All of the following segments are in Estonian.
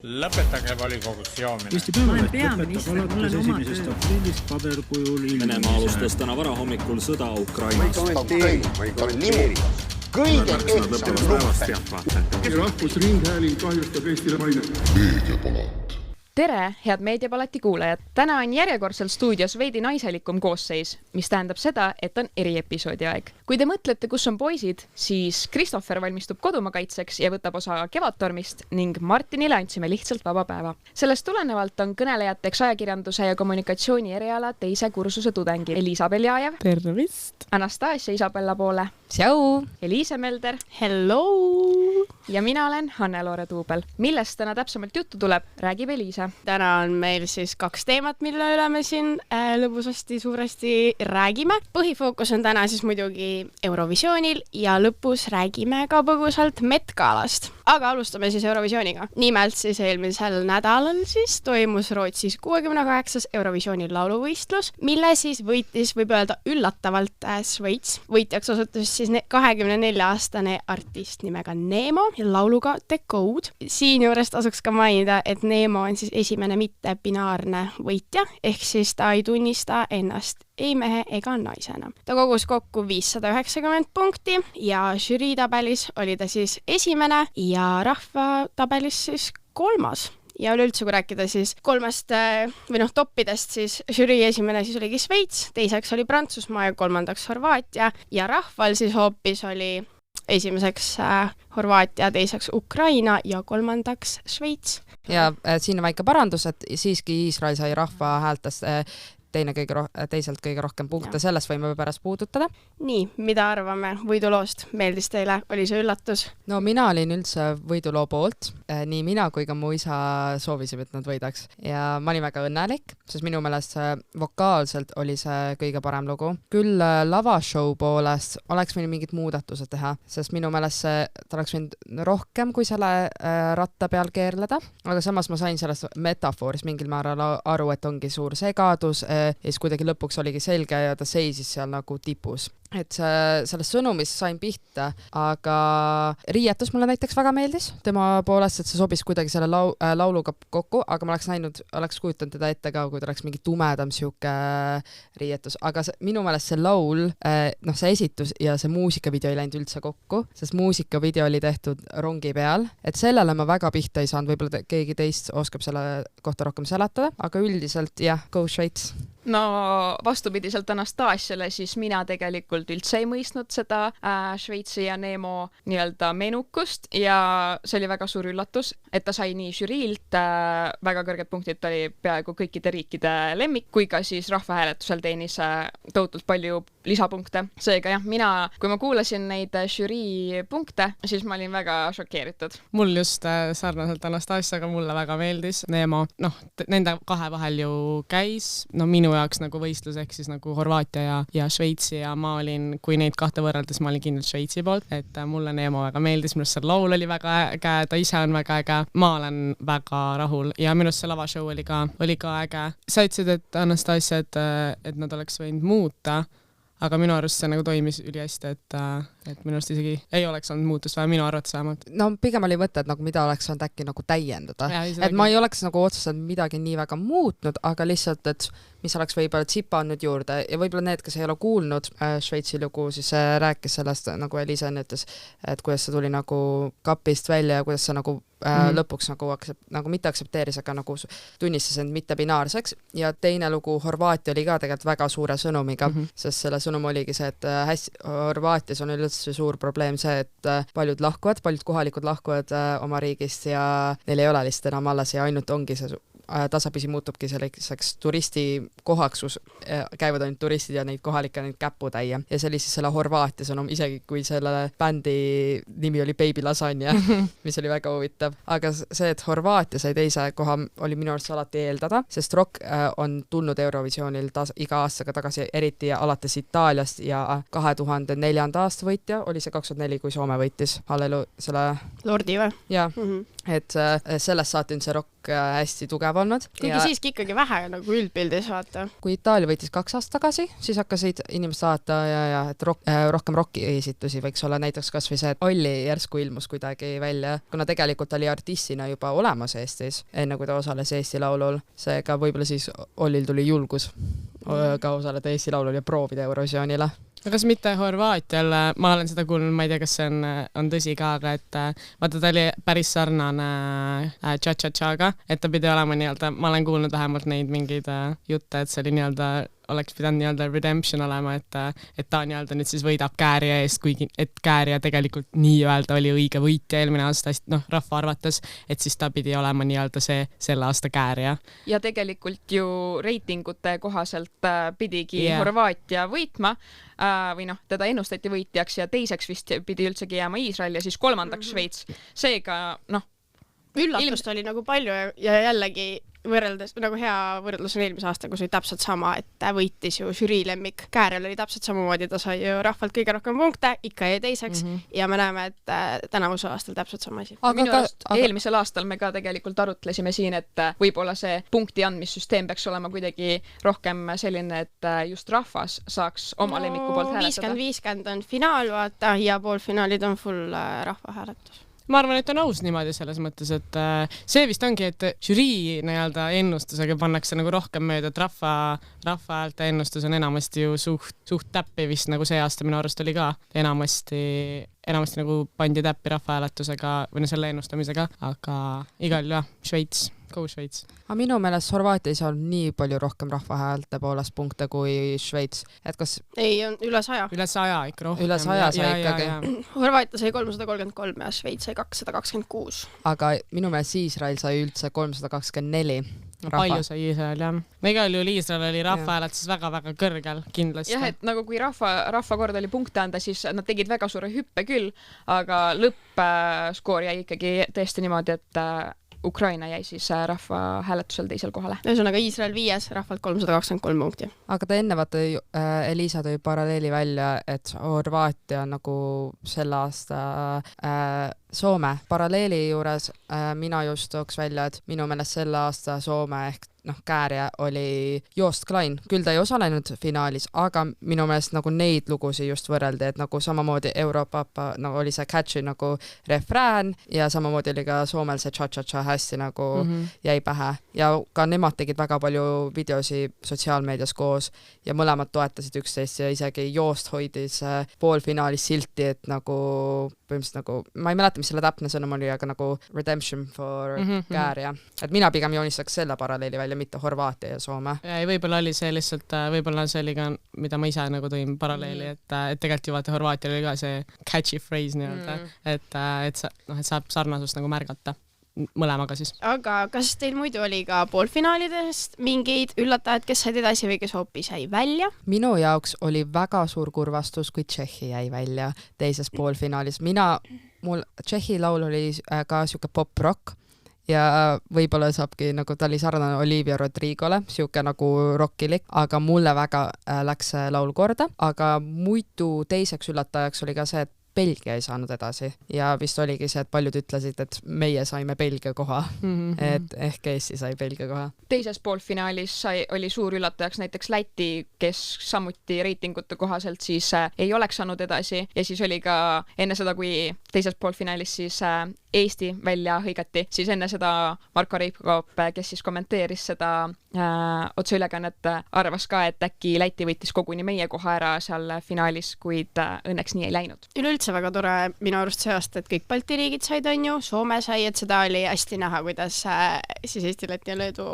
Lõpetage volikogus joomine. Eesti Päevaleht lõpetab alates 1. aprillist paberkujul Venemaa alustas täna varahommikul sõda Ukrainas. Kõige kehtsam luppe. Rahvusringhääling kahjustab Eestile mainet. Meediapalat. Tere, head Meediapalati kuulajad! Täna on järjekordselt stuudios veidi naiselikum koosseis, mis tähendab seda, et on eriepisoodi aeg. Kui te mõtlete, kus on poisid, siis Christopher valmistub kodumakaitseks ja võtab osa Kevadtormist ning Martinile andsime lihtsalt vaba päeva. Sellest tulenevalt on kõnelejateks ajakirjanduse ja kommunikatsiooni eriala teise kursuse tudengid Elisa Beljajev. Tervist! Anastasia Isabella Poole. Tšau! Eliise Melder. Hello! Ja mina olen Hanne-Loore Tuubel. Millest täna täpsemalt juttu tuleb, räägib Eliise. Täna on meil siis 2 teemat, mille üle me siin lõbusasti suuresti räägime. Põhifookus on täna siis muidugi Eurovisioonil ja lõpus räägime ka põgusalt Met Galast. Aga alustame siis Eurovisiooniga. Nimelt siis eelmisel nädalal siis toimus Rootsis 68. Eurovisiooni lauluvõistlus, mille siis võitis, võib öelda üllatavalt Šveits. Võitjaks osutus siis 24-aastane artist nimega Nemo ja lauluga The Code. Siin juures tasuks ka mainida, et Nemo on siis esimene mitte-binaarne võitja, ehk siis ta ei tunnista ennast ei mehe ega naisena. Ta kogus kokku 590 punkti ja žüriitabelis oli ta siis esimene ja rahvatabelis siis 3. Ja üleüldse, kui rääkida siis 3 toppidest, siis žürii esimene siis oligi Šveits, teiseks oli Prantsusmaa ja 3. Horvaatia ja rahval siis hoopis oli esimeseks Horvaatia, teiseks Ukraina ja 3. Šveits. Ja siin on väike parandus, et siiski Iisrael sai rahva häältest teiselt kõige rohkem punkte, sellest võime pärast puudutada. Nii, mida arvame võiduloost? Meeldis teile? Oli see üllatus? No mina olin üldse võiduloo poolt. Nii mina kui ka mu isa soovisime, et nad võidaks. Ja ma olin väga õnnelik, sest minu meelest vokaalselt oli see kõige parem lugu. Küll lavashow poolest oleks võinud mingid muudatused teha, sest minu meelest ta oleks võinud rohkem kui selle ratta peal keerleda. Aga samas ma sain sellest metafooris mingil määral aru, et ongi suur segadus, ja siis kuidagi lõpuks oligi selge ja ta seisis seal nagu tipus. Et sellest sõnumist sain pihta, aga riietus mulle näiteks väga meeldis tema poolest, et see sobis kuidagi selle lauluga kokku, aga ma oleks kujutanud teda ette ka, kui ta oleks mingi tumedam siuke riietus, aga minu meelest see laul, see esitus ja see muusikavideo ei läinud üldse kokku, sest muusikavideo oli tehtud rongi peal, et sellele ma väga pihta ei saanud, võib-olla keegi teist oskab selle kohta rohkem seletada, aga üldiselt jah, go Šveits. No vastupidiselt Anastasiale, siis mina tegelikult üldse ei mõistnud seda Šveitsi ja Nemo nii-öelda menukust ja see oli väga suur üllatus, et ta sai nii žüriilt väga kõrged punktid, ta oli peaaegu kõikide riikide lemmik, kui ka siis rahvahääletusel teenis tohutult palju lisapunkte. Seega jah, kui ma kuulasin neid žürii punkte, siis ma olin väga šokeeritud. Mul just sarnaselt Anastasiaga mulle väga meeldis Nemo. Nende 2 vahel ju käis, minu jaoks nagu võistlus ehk siis nagu Horvaatia ja Šveitsi ja ma olin, kui neid 2 võrreldes, ma olin kindlalt Šveitsi poolt, et mulle Nemo väga meeldis, minust see laul oli väga äge, ta ise on väga äge, ma olen väga rahul ja minust see lavashow oli ka äge. Sa ütlesid, et Anastasia, et nad oleks võinud muuta, aga minu arust see nagu toimis ülihästi, et minu arust isegi ei oleks olnud muutust vaja, minu arvates vähemalt. No pigem oli võtta, et nagu mida oleks saanud äkki nagu täiendada. Et ma ei oleks nagu otseselt midagi nii väga muutnud, aga lihtsalt, et mis oleks võib-olla tsipanud juurde ja võib-olla need, kes ei ole kuulnud Šveitsi lugu, siis rääkis sellest, nagu Elisa ütles, et kuidas see tuli nagu kapist välja ja kuidas see nagu lõpuks nagu mitte aktsepteeris, aga nagu tunnistas end mitte binaarseks ja teine lugu Horvaatia oli ka tegelikult väga suure sõnumiga, sest selle sõnum oligi see, et Horvaatias on üldse suur probleem see, et paljud kohalikud lahkuvad oma riigist ja neil ei ole lihtsalt enam alles ja ainult ongi see tasapisi muutubki selliseks turistikohaks, kus käivad ainult turistid ja neid kohalikke neid käputäie. Ja see oli siis selle Horvaatia sõnum, isegi kui selle bändi nimi oli Baby Lasagna, mis oli väga huvitav. Aga see, et Horvaatia sai teise koha, oli minu arust alati eeldada, sest rock on tulnud Eurovisioonil iga aastaga tagasi, eriti alates Itaaliast ja 2004. aasta võitja oli see 2004, kui Soome võitis selle Lordi või? Jah, et sellest saati on see rock hästi tugev olnud. Kuigi siiski ikkagi vähe nagu üldpildis vaata. Kui Itaalia võitis 2 aastat tagasi, siis hakkasid inimesed saata ja et rohkem rocki esitusi võiks olla, näiteks kas või see, et Olli järsku ilmus kuidagi välja, kuna tegelikult oli artistina juba olemas Eestis, enne kui ta osales Eesti Laulul. Seega võib-olla siis Ollil tuli julgus ka osaleda Eesti Laulul ja proovida Eurovisioonile. Kas mitte Horvaatial, ma olen seda kuulnud, ma ei tea, kas see on tõsi ka, aga et vaata, ta oli päris sarnane Cha-Cha-Chaga, et ta pidi olema nii-öelda, ma olen kuulnud vähemalt neid mingeid jutte, et see oli nii-öelda oleks pidanud nii-öelda redemption olema, et ta nii-öelda nüüd siis võidab Kääria eest, kuigi et Kääria tegelikult nii-öelda oli õige võitja eelmine aasta, rahva arvates, et siis ta pidi olema nii-öelda see selle aasta Kääria. Ja tegelikult ju reitingute kohaselt pidigi Horvaatia võitma või teda ennustati võitjaks ja teiseks vist pidi üldsegi jääma Iisrael ja siis 3. Šveits. Seega, üllatust oli nagu palju ja jällegi võrreldes, nagu hea võrdlus on eelmise aasta, kus oli täpselt sama, et võitis ju žürii lemmik. Käärial oli täpselt samamoodi, ta sai ju rahvalt kõige rohkem punkte, ikka jäi teiseks ja me näeme, et tänavuse aastal täpselt sama asi. Eelmisel aastal me ka tegelikult arutlesime siin, et võib-olla see punkti andmissüsteem peaks olema kuidagi rohkem selline, et just rahvas saaks oma lemmiku poolt hääletada. 50-50 on finaal, vaata, ja poolfinaalid on full rahva hääletus. Ma arvan, et on aus niimoodi selles mõttes, et see vist ongi, et žürii nii-öelda ennustusega pannakse nagu rohkem mööda, et rahva häälte ennustus on enamasti ju suht täppi vist nagu see aasta minu arust oli ka. Enamasti nagu pandi täppi rahvahääletusega või selle ennustamisega, aga igal Šveits. Go Šveits. Aga minu meelest Horvaatias on nii palju rohkem rahvahäälte poolest punkte kui Šveits. Et kas... Ei, on üle 100. Üle 100 ikka rohkem. Üle 100 sai ikkagi. Horvaatia sai 333 ja Šveits sai 226. Aga minu meelest Iisrael sai üldse 324. Palju sai Iisrael, jah. Igal juhul Iisrael oli rahvahääletuses väga-väga kõrgel kindlasti. Jah, et nagu kui rahva kord oli punkte anda, siis nad tegid väga suure hüppe küll, aga lõppskoor jäi ikkagi tõesti niimoodi, et Ukraina jäi siis rahva hääletusel teisel kohale. Ühesõnaga Iisrael 5, rahvalt 323 punkti. Aga ta enne vaata Elisa tõi paralleeli välja, et Horvaatia nagu selle aasta Soome. Paralleeli juures mina just tooks välja, et minu meelest selle aasta Soome ehk Kääria oli Joost Klein, küll ta ei osalenud finaalis, aga minu meelest nagu neid lugusi just võrreldi, et nagu samamoodi Europapa oli see catchy nagu refrään ja samamoodi oli ka Soomel see Cha-Cha-Cha hästi nagu jäi pähe ja ka nemad tegid väga palju videosi sotsiaalmeedias koos ja mõlemad toetasid üksteist ja isegi Joost hoidis poolfinaalis silti, et nagu põhimõtteliselt nagu, ma ei mäleta, mis selle täpne sõnum oli, aga nagu redemption for Kääria. Et mina pigem joonistaks selle paralleeli välja, mitte Horvaatia ja Soome. Ja võib-olla oli see lihtsalt, võib-olla see oli ka, mida ma ise nagu tõin paralleeli, et tegelikult ju vaata Horvaatia oli ka see catchy phrase nii-öelda, et saab sarnasust nagu märgata mõlemaga siis. Aga kas teil muidu oli ka poolfinaalidest mingeid üllatajad, kes said edasi või kes hoopis jäi välja? Minu jaoks oli väga suur kurvastus, kui Tšehhi jäi välja teises poolfinaalis. Mul Tšehhi laul oli ka siuke pop-rock ja võib-olla saabki nagu ta oli sarnane Olivia Rodrigole, siuke nagu rockilik, aga mulle väga läks laul korda, aga muidu teiseks üllatajaks oli ka see, et Belgia ei saanud edasi ja vist oligi see, et paljud ütlesid, et meie saime Belgia koha, et ehk Eesti sai Belgia koha. Teises poolfinaalis oli suur üllatajaks näiteks Läti, kes samuti reitingute kohaselt siis ei oleks saanud edasi ja siis oli ka enne seda, kui teises poolfinaalis siis Eesti välja hõigati, siis enne seda Marko Reipkoop, kes siis kommenteeris seda otseülekannet, arvas ka, et äkki Läti võttis koguni meie koha ära seal finaalis, kuid õnneks nii ei läinud. Üleüldse väga tore minu arust see aasta, et kõik Balti riigid said, on ju, Soome sai, et seda oli hästi näha, kuidas siis Eesti, Läti ja Leedu,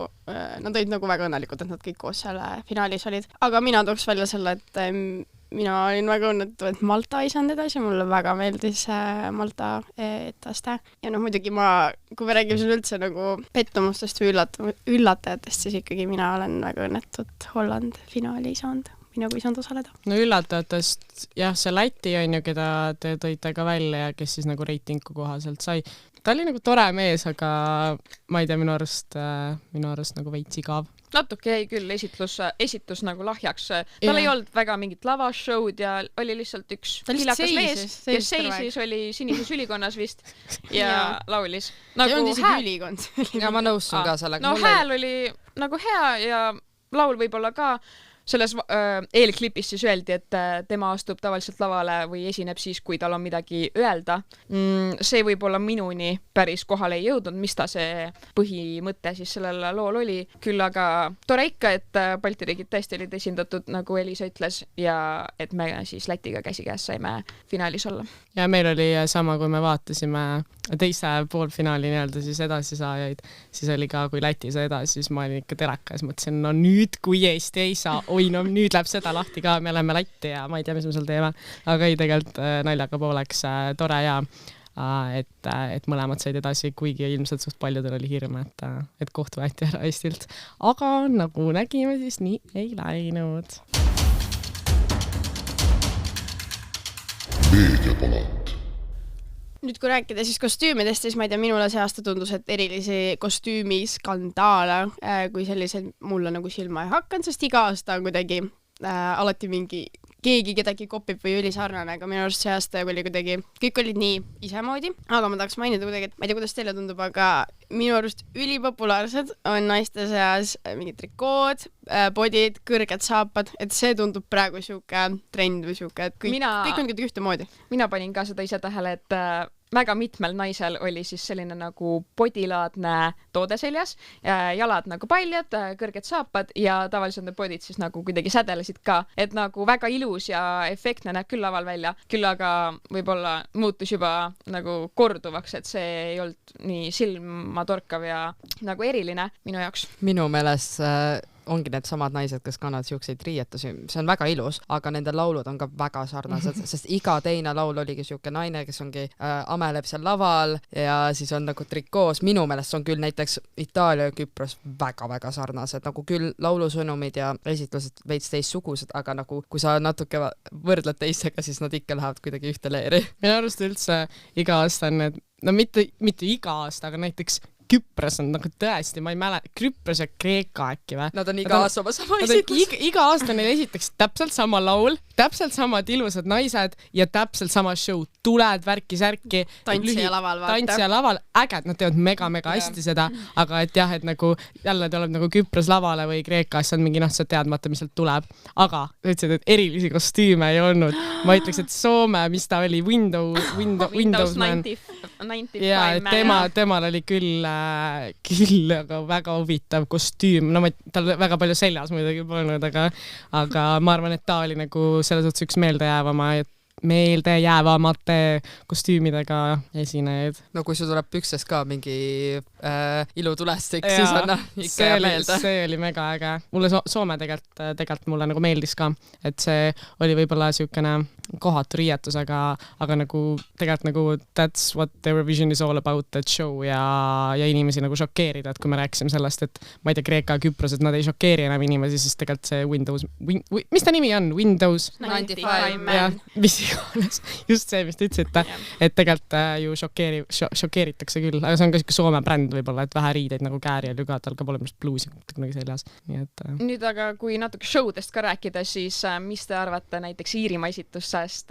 nad olid nagu väga õnnelikud, et nad kõik koos seal finaalis olid. Aga mina tooks välja selle, et mina olin väga õnnetu, et Malta ei saanud edasi, mulle väga meeldis Malta etaste. Ja muidugi kui me räägime siin üldse nagu pettumustest või üllatajatest, siis ikkagi mina olen väga õnnetu, et Holland finaali ei saanud. mina kui saanud osaleda. No üllatavatest, jah, see Läti on ju, keda te tõite ka välja ja kes siis nagu reitingu kohaselt sai. Ta oli nagu tore mees, aga ma ei tea, minu arust nagu veits igav. Natuke jäi küll esitus nagu lahjaks. Tal ei olnud väga mingit lavashowd ja oli lihtsalt üks hilakas mees, kes seisis, oli sinises ülikonnas vist ja laulis. Ei olnud isegi ülikond. Ja ma nõustun ka sellega. No hääl oli nagu hea ja laul võib-olla ka. Selles eelklipis siis öeldi, et tema astub tavaliselt lavale või esineb siis, kui tal on midagi öelda. See võib-olla minuni päris kohale ei jõudnud, mis ta see põhimõte siis sellel lool oli. Küll aga tore ikka, et Balti riigid tõesti olid esindatud, nagu Elisa ütles, ja et me siis Lätiga käsikäes saime finaalis olla. Ja meil oli sama, kui me vaatasime teise poolfinaali nii-öelda siis edasisaajaid, siis oli ka, kui Läti sai edasi, siis ma olin ikka terakas, mõtlesin, no nüüd, kui Eesti ei saa, oi, no nüüd läheb seda lahti ka, me oleme Lätti ja ma ei tea, mis me seal teeme, aga ei tegelikult naljaga pooleks tore ja et mõlemad said edasi, kuigi ilmselt suht paljudel oli hirm, et koht võeti ära Eestilt, aga nagu nägime, siis nii ei läinud. Meediapalat. Nüüd kui rääkida siis kostüümidest, siis ma ei tea, minule see aasta tundus, et erilisi kostüümiskandaale kui sellised mulle nagu silma ei hakanud, sest iga aasta on kuidagi alati mingi keegi kedagi kopib või ülisarnane, aga minu arust see aasta oli kuidagi, kõik olid nii isemoodi, aga ma tahaks mainida kuidagi, et ma ei tea, kuidas teile tundub, aga minu arust ülipopulaarsed on naiste seas mingid trikood, bodid, kõrged saapad, et see tundub praegu siuke trend või siuke, et kõik on kuidagi ühtemoodi. Mina panin ka seda ise tähele, et väga mitmel naisel oli siis selline nagu podilaadne toode seljas, jalad nagu paljad, kõrged saapad ja tavaliselt need podid siis nagu kuidagi sädelesid ka, et nagu väga ilus ja efektne näeb küll laval välja, küll aga võib-olla muutus juba nagu korduvaks, et see ei olnud nii silmatorkav ja nagu eriline minu jaoks. Minu meelest ongi need samad naised, kes kannavad siukseid riietusi, see on väga ilus, aga nende laulud on ka väga sarnased, sest iga teine laul oligi siuke naine, kes ongi ameleb seal laval ja siis on nagu trikoos. Minu meelest on küll näiteks Itaalia ja Küpros väga-väga sarnased, nagu küll laulusõnumid ja esitlused veits teistsugused, aga nagu kui sa natuke võrdled teistega, siis nad ikka lähevad kuidagi ühte leeri. Minu arust üldse iga aasta on need, no mitte iga aasta, aga näiteks Küpros on nagu tõesti, ma ei mäleta, Küpros ja Kreeka äkki või? Nad on iga aasta sama esitlus. Iga aasta neil esitaks täpselt sama laul, täpselt samad ilusad naised ja täpselt sama show. Tuled, värki-särki. Tantsija laval, vaata. Tantsija laval, äged, nad teevad mega hästi seda, aga et jah, et nagu jälle tuleb nagu Küpros lavale või Kreekas, on mingi sa teadmata, mis sealt tuleb. Aga ütlesid, et erilisi kostüüme ei olnud. Ma ütleks, et Soome, mis ta oli, Windows Man. 95 ja, temal oli küll aga väga huvitav kostüüm, no tal väga palju seljas muidugi polnud, aga ma arvan, et ta oli nagu selles suhtes üks meeldejäävamate kostüümidega esinejaid. No kui sul tuleb pükses ka mingi ilutulestik, siis on ikka jääb meelde. See oli mega äge. Mulle Soome tegelikult mulle nagu meeldis ka, et see oli võib-olla siukene kohatu riietus, aga nagu tegelikult nagu that's what Eurovision is all about, that show ja inimesi nagu šokeerida, et kui me rääkisime sellest, et ma ei tea, Kreeka ja Küpros, et nad ei šokeeri enam inimesi, siis tegelikult see Windows, mis ta nimi on? Windows 95 Man. Mis iganes, just see, mis te ütlesite, et tegelikult ju šokeeritakse küll, aga see on ka siuke Soome bränd võib-olla, et vähe riideid nagu Kääriel ju ka, tal ka pole minu bluusi kunagi seljas. Nüüd aga kui natuke showdest ka rääkida, siis mis te arvate näiteks Iirimaa esitusse, sest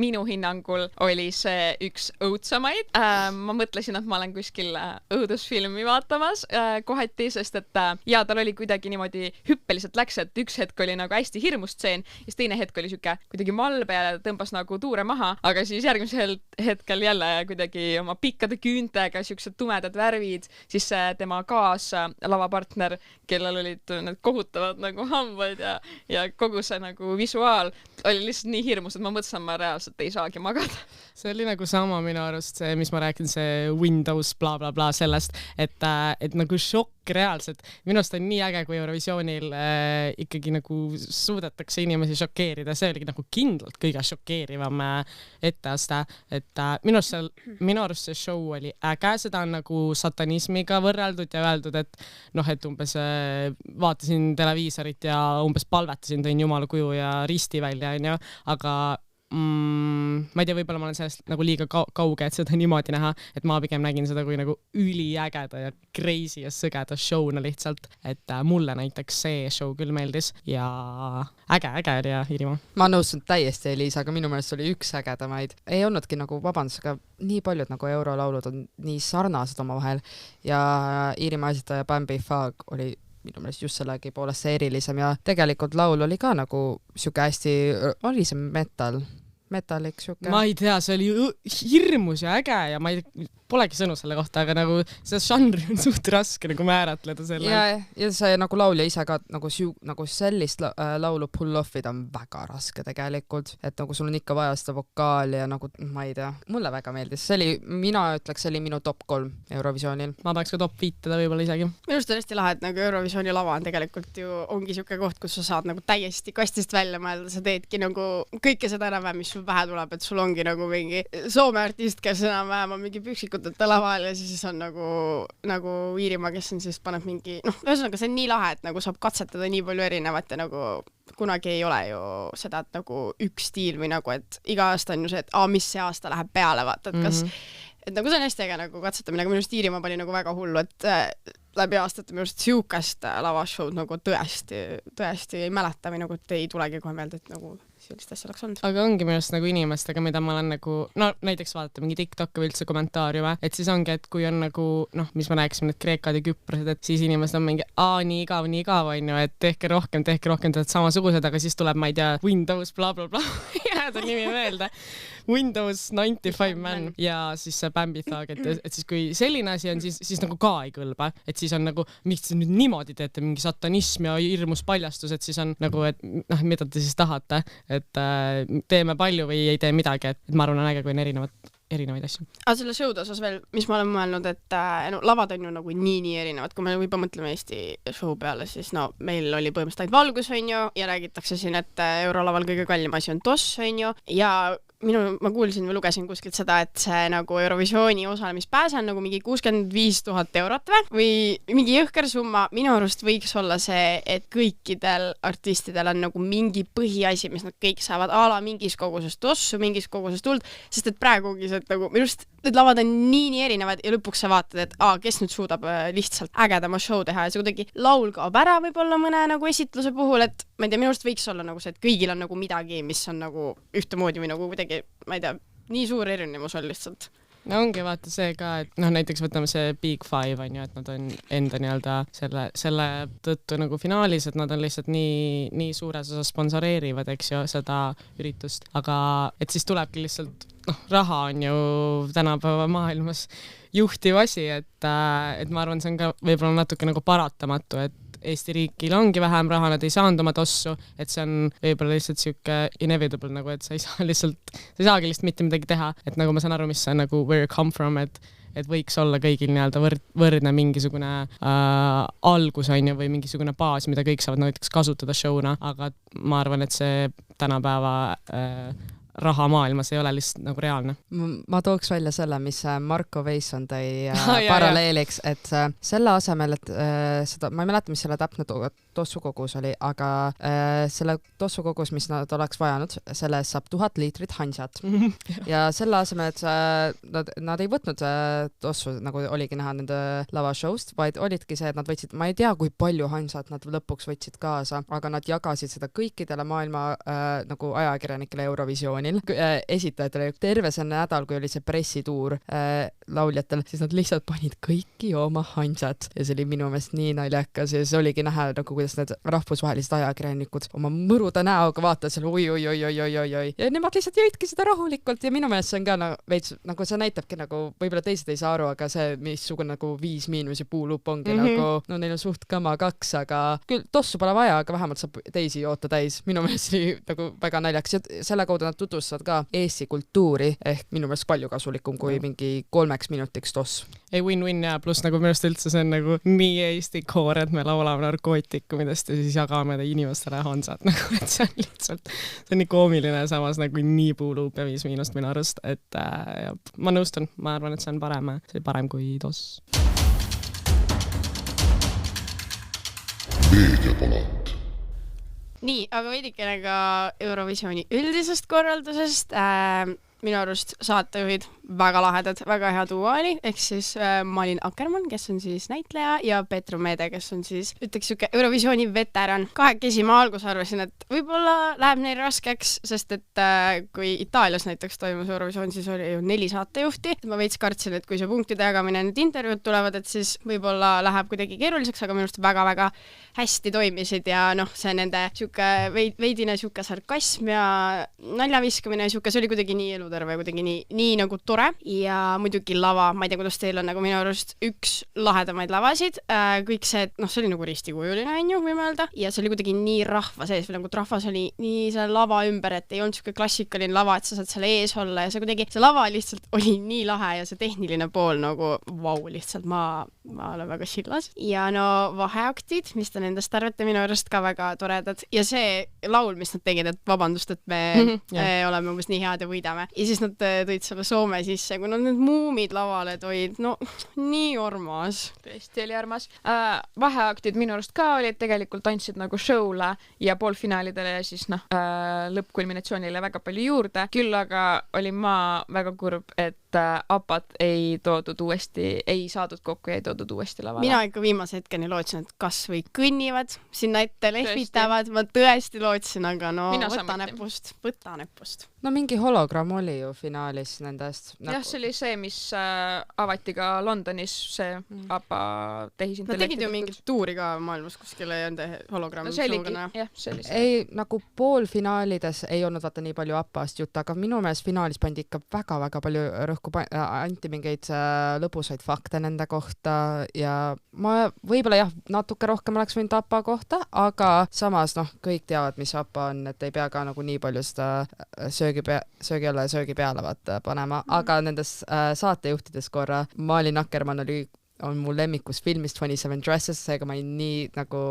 minu hinnangul oli see üks õudsamaid. Ma mõtlesin, et ma olen kuskil õudusfilmi vaatamas kohati, sest et tal oli kuidagi niimoodi hüppeliselt läks, et üks hetk oli nagu hästi hirmustseen ja teine hetk oli siuke kuidagi malbe ja tõmbas nagu tuure maha, aga siis järgmisel hetkel jälle kuidagi oma pikkade küüntega, siuksed tumedad värvid, siis tema lavapartner, kellel olid need kohutavad nagu hambad ja kogu see nagu visuaal oli lihtsalt nii hirmus, et ma mõtlesin, ma reaalselt ei saagi magada. See oli nagu sama minu arust see, mis ma rääkin, see Windows bla bla bla sellest, et nagu šokk reaalselt. Minu arust on nii äge, kui Eurovisioonil ikkagi nagu suudetakse inimesi šokeerida. See oligi nagu kindlalt kõige šokeerivam etteaste, et minu arust see show oli äge, seda on nagu satanismiga võrreldud ja öeldud, et noh, et umbes vaatasin televiisorit ja umbes palvetasin, tõin jumala kuju ja risti välja, onju, aga ma ei tea, võib-olla ma olen sellest nagu liiga kauge, et seda niimoodi näha, et ma pigem nägin seda kui nagu üliägeda ja crazy ja sõgeda showna lihtsalt, et mulle näiteks see show küll meeldis ja äge oli ja Iirimaa. Ma nõustun täiesti Eliisa, aga minu meelest oli üks ägedamaid. Ei olnudki nagu vabandus, aga nii paljud nagu eurolaulud on nii sarnased omavahel ja Iirimaa esitaja Bambi Fag oli minu meelest just sellegi poolest see erilisem ja tegelikult laul oli ka nagu siuke hästi, oli see metallik siuke. Ma ei tea, see oli hirmus ja äge ja ma ei polegi sõnu selle kohta, aga nagu see žanri on suht raske nagu määratleda selle. Ja see nagu laulja ise ka nagu sellist laulu pull-off'id on väga raske tegelikult, et nagu sul on ikka vaja seda vokaali ja nagu ma ei tea, mulle väga meeldis. Mina ütleks, see oli minu top 3 Eurovisioonil. Ma tahaks ka top 5 teda võib-olla isegi. Minu arust on hästi lahe, et nagu Eurovisiooni lava on tegelikult ju ongi siuke koht, kus sa saad nagu täiesti kastist välja mõelda, sa teedki nagu kõike seda enam-vähem, mis sul pähe tuleb, et sul ongi nagu mingi Soome artist, kes enam-vähem on mingi püksikuteta laval ja siis on nagu Iirimaa, kes on siis paneb mingi, ühesõnaga see on nii lahe, et nagu saab katsetada nii palju erinevat ja nagu kunagi ei ole ju seda, et nagu üks stiil või nagu, et iga aasta on ju see, et mis see aasta läheb peale, vaata, et kas et nagu see on hästi äge nagu katsetamine, aga minu arust Iirimaa pani nagu väga hullu, et läbi aastate minu arust siukest lavashowd nagu tõesti ei mäleta või nagu ei tulegi kohe meelde, et nagu sellist asja oleks olnud. Aga ongi minu arust nagu inimestega, mida ma olen nagu, näiteks vaadata mingi TikTok või üldse kommentaariume, et siis ongi, et kui on nagu, mis me rääkisime, need kreekad ja küprased, et siis inimesed on mingi, nii igav on ju, et tehke rohkem, teed samasugused, aga siis tuleb, ma ei tea, Windows blablabla, jääda nimi meelde, Windows 95 man ja siis see Bambi Thug, et siis kui selline asi on, siis nagu ka ei kõlba, et siis on nagu, miks te nüüd niimoodi teete, mingi satanism ja hirmus paljastus, et siis on nagu, et mida te siis tahate, et teeme palju või ei tee midagi, et ma arvan, on äge, kui on erinevaid asju. Aga selle show'd osas veel, mis ma olen mõelnud, et lavad on ju nagu nii erinevad, kui me juba mõtleme Eesti show peale, siis meil oli põhimõtteliselt ainult valgus, on ju, ja räägitakse siin, et eurolaval kõige kallim asi on toss, on ju, ja ma kuulsin või lugesin kuskilt seda, et see nagu Eurovisiooni osalemispääse on nagu mingi 65 000 eurot või mingi jõhker summa. Minu arust võiks olla see, et kõikidel artistidel on nagu mingi põhiasi, mis nad kõik saavad mingis koguses tossu, mingis koguses tuld, sest et praegu ongi see, et nagu minu arust need lavad on nii erinevad ja lõpuks sa vaatad, et kes nüüd suudab lihtsalt ägedama show teha ja see kuidagi laul kaob ära võib-olla mõne nagu esitluse puhul, et ma ei tea, minu arust võiks olla nagu see, et kõigil on nagu midagi, mis on nagu ühtemoodi või nagu kuidagi, ma ei tea, nii suur erinevus on lihtsalt. No ongi vaata see ka, et näiteks võtame see Big Five on ju, et nad on enda nii-öelda selle tõttu nagu finaalis, et nad on lihtsalt nii suures osas sponsoreerivad, eks ju, seda üritust, aga et siis tulebki lihtsalt raha on ju tänapäeva maailmas juhtiv asi, et ma arvan, see on ka võib-olla natuke nagu paratamatu, et Eesti riigil ongi vähem raha, nad ei saanud oma tossu, et see on võib-olla lihtsalt siuke inevitable nagu, et sa ei saagi lihtsalt mitte midagi teha, et nagu ma saan aru, mis see on nagu where you come from, et võiks olla kõigil nii-öelda võrdne mingisugune algus on ju, või mingisugune baas, mida kõik saavad näiteks kasutada show'na, aga ma arvan, et see tänapäeva raha maailmas ei ole lihtsalt nagu reaalne. Ma tooks välja selle, mis Marko Veisson tõi paralleeliks, et selle asemel, et seda, ma ei mäleta, mis selle täpne tossukogus oli, aga selle tossukogus, mis nad oleks vajanud, selle saab 1000 liitrit hansat. Ja selle asemel, et nad ei võtnud tossu, nagu oligi näha nende lavashowst, vaid olidki see, et nad võtsid, ma ei tea, kui palju hansat nad lõpuks võtsid kaasa, aga nad jagasid seda kõikidele maailma nagu ajakirjanikele Eurovisiooni esitajatele terve see nädal, kui oli see pressituur lauljatel, siis nad lihtsalt panid kõiki oma hansad ja see oli minu meelest nii naljakas ja see oligi näha, nagu kuidas need rahvusvahelised ajakirjanikud oma mõruda näoga vaatavad seal oi ja nemad lihtsalt jõidki seda rahulikult ja minu meelest see on ka veits, nagu see näitabki nagu, võib-olla teised ei saa aru, aga see, missugune nagu 5- ja puulup ongi nagu, neil on suht kama 2, aga küll tossu pole vaja, aga vähemalt saab teisi joota täis. Minu meelest oli nagu väga naljakas ja selle kaudu nad tutvustavad ka Eesti kultuuri ehk minu meelest palju kasulikum kui mingi 3 minutiks toss. Ei, win-win ja pluss nagu minu arust üldse see on nagu nii Eesti koor, et me laulame narkootikumidest ja siis jagame inimestele hansad nagu, et see on lihtsalt, see on nii koomiline, samas nagu nii puuluup ja 5 miinust minu arust, et ma nõustun, ma arvan, et see on parem kui toss. Meediapalat. Nii, aga veidikene ka Eurovisiooni üldisest korraldusest. Minu arust saatejuhid väga lahedad, väga hea duo oli, ehk siis Malin Akkermann, kes on siis näitleja ja Petru Meede, kes on siis ütleks siuke Eurovisiooni veteran. Kahekesi ma alguses arvasin, et võib-olla läheb neil raskeks, sest et kui Itaalias näiteks toimus Eurovisioon, siis oli ju 4 saatejuhti. Ma veits kartsin, et kui see punktide jagamine need intervjuud tulevad, et siis võib-olla läheb kuidagi keeruliseks, aga minu arust väga-väga hästi toimisid ja see nende siuke veidine siuke sarkasm ja naljaviskamine siuke, see oli kuidagi nii eluterve, kuidagi nii nagu tore ja muidugi lava, ma ei tea, kuidas teil on, nagu minu arust üks lahedamaid lavasid, kõik see, see oli nagu ristikujuline, on ju, võime öelda, ja see oli kuidagi nii rahva sees või nagu rahvas oli nii selle lava ümber, et ei olnud siuke klassikaline lava, et sa saad selle ees olla ja see kuidagi, see lava lihtsalt oli nii lahe ja see tehniline pool nagu lihtsalt ma olen väga sillas ja vaheaktid, mis te nendest arvate, minu arust ka väga toredad ja see laul, mis nad tegid, et vabandust, et me oleme umbes nii head ja võidame ja siis nad tõid selle Soome sisse, kui nad need muumid lavale tõid, nii armas. Tõesti oli armas. Vaheaktid minu arust ka olid, tegelikult andsid nagu show'le ja poolfinaalidele ja siis lõppkulminatsioonile väga palju juurde, küll aga olin ma väga kurb, et APAT ei saadud kokku ja ei toodud uuesti lavale. Mina ikka viimase hetkeni lootsin, et kas või kõnnivad, sinna ette lehvitavad, ma tõesti lootsin, aga võta nepust. Mingi hologramm oli ju finaalis nendest. Jah, see oli see, mis avati ka Londonis, see APA tehisintellekti. Nad tegid ju mingit tuuri ka maailmas, kuskil ei olnud hologramm. See oligi, jah, see oli see. Ei, nagu poolfinaalides ei olnud vaata nii palju APA-st jutt, aga minu meelest finaalis pandi ikka väga-väga palju rõhku, anti mingeid lõbusaid fakte nende kohta ja ma võib-olla jah, natuke rohkem oleks võinud APA kohta, aga samas kõik teavad, mis APA on, et ei pea ka nagu nii palju seda söögi alla ja söögi peale panema, aga nendes saatejuhtides korra Malin Akkermann on mul lemmikus filmist 27 Dresses, seega ma olin nii nagu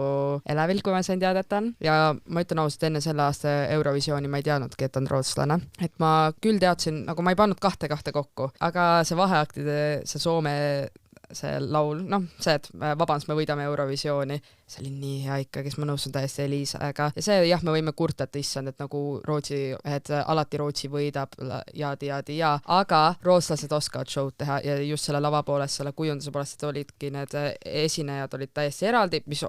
elevil, kui ma sain teada, et on. Ja ma ütlen ausalt, enne selle aasta Eurovisiooni ma ei teadnudki, et on rootslane. Et ma küll teadsin, nagu ma ei pannud kahte kokku, aga see vaheaktide, see Soome see laul, see, et vabandust, me võidame Eurovisiooni, see oli nii hea ikka, kes ma nõustun täiesti Eliisaga. Ja see jah, me võime kurta, et issand, et nagu alati Rootsi võidab ja, aga rootslased oskavad show'd teha ja just selle lava poolest, selle kujunduse poolest, et olidki need esinejad olid täiesti eraldi, mis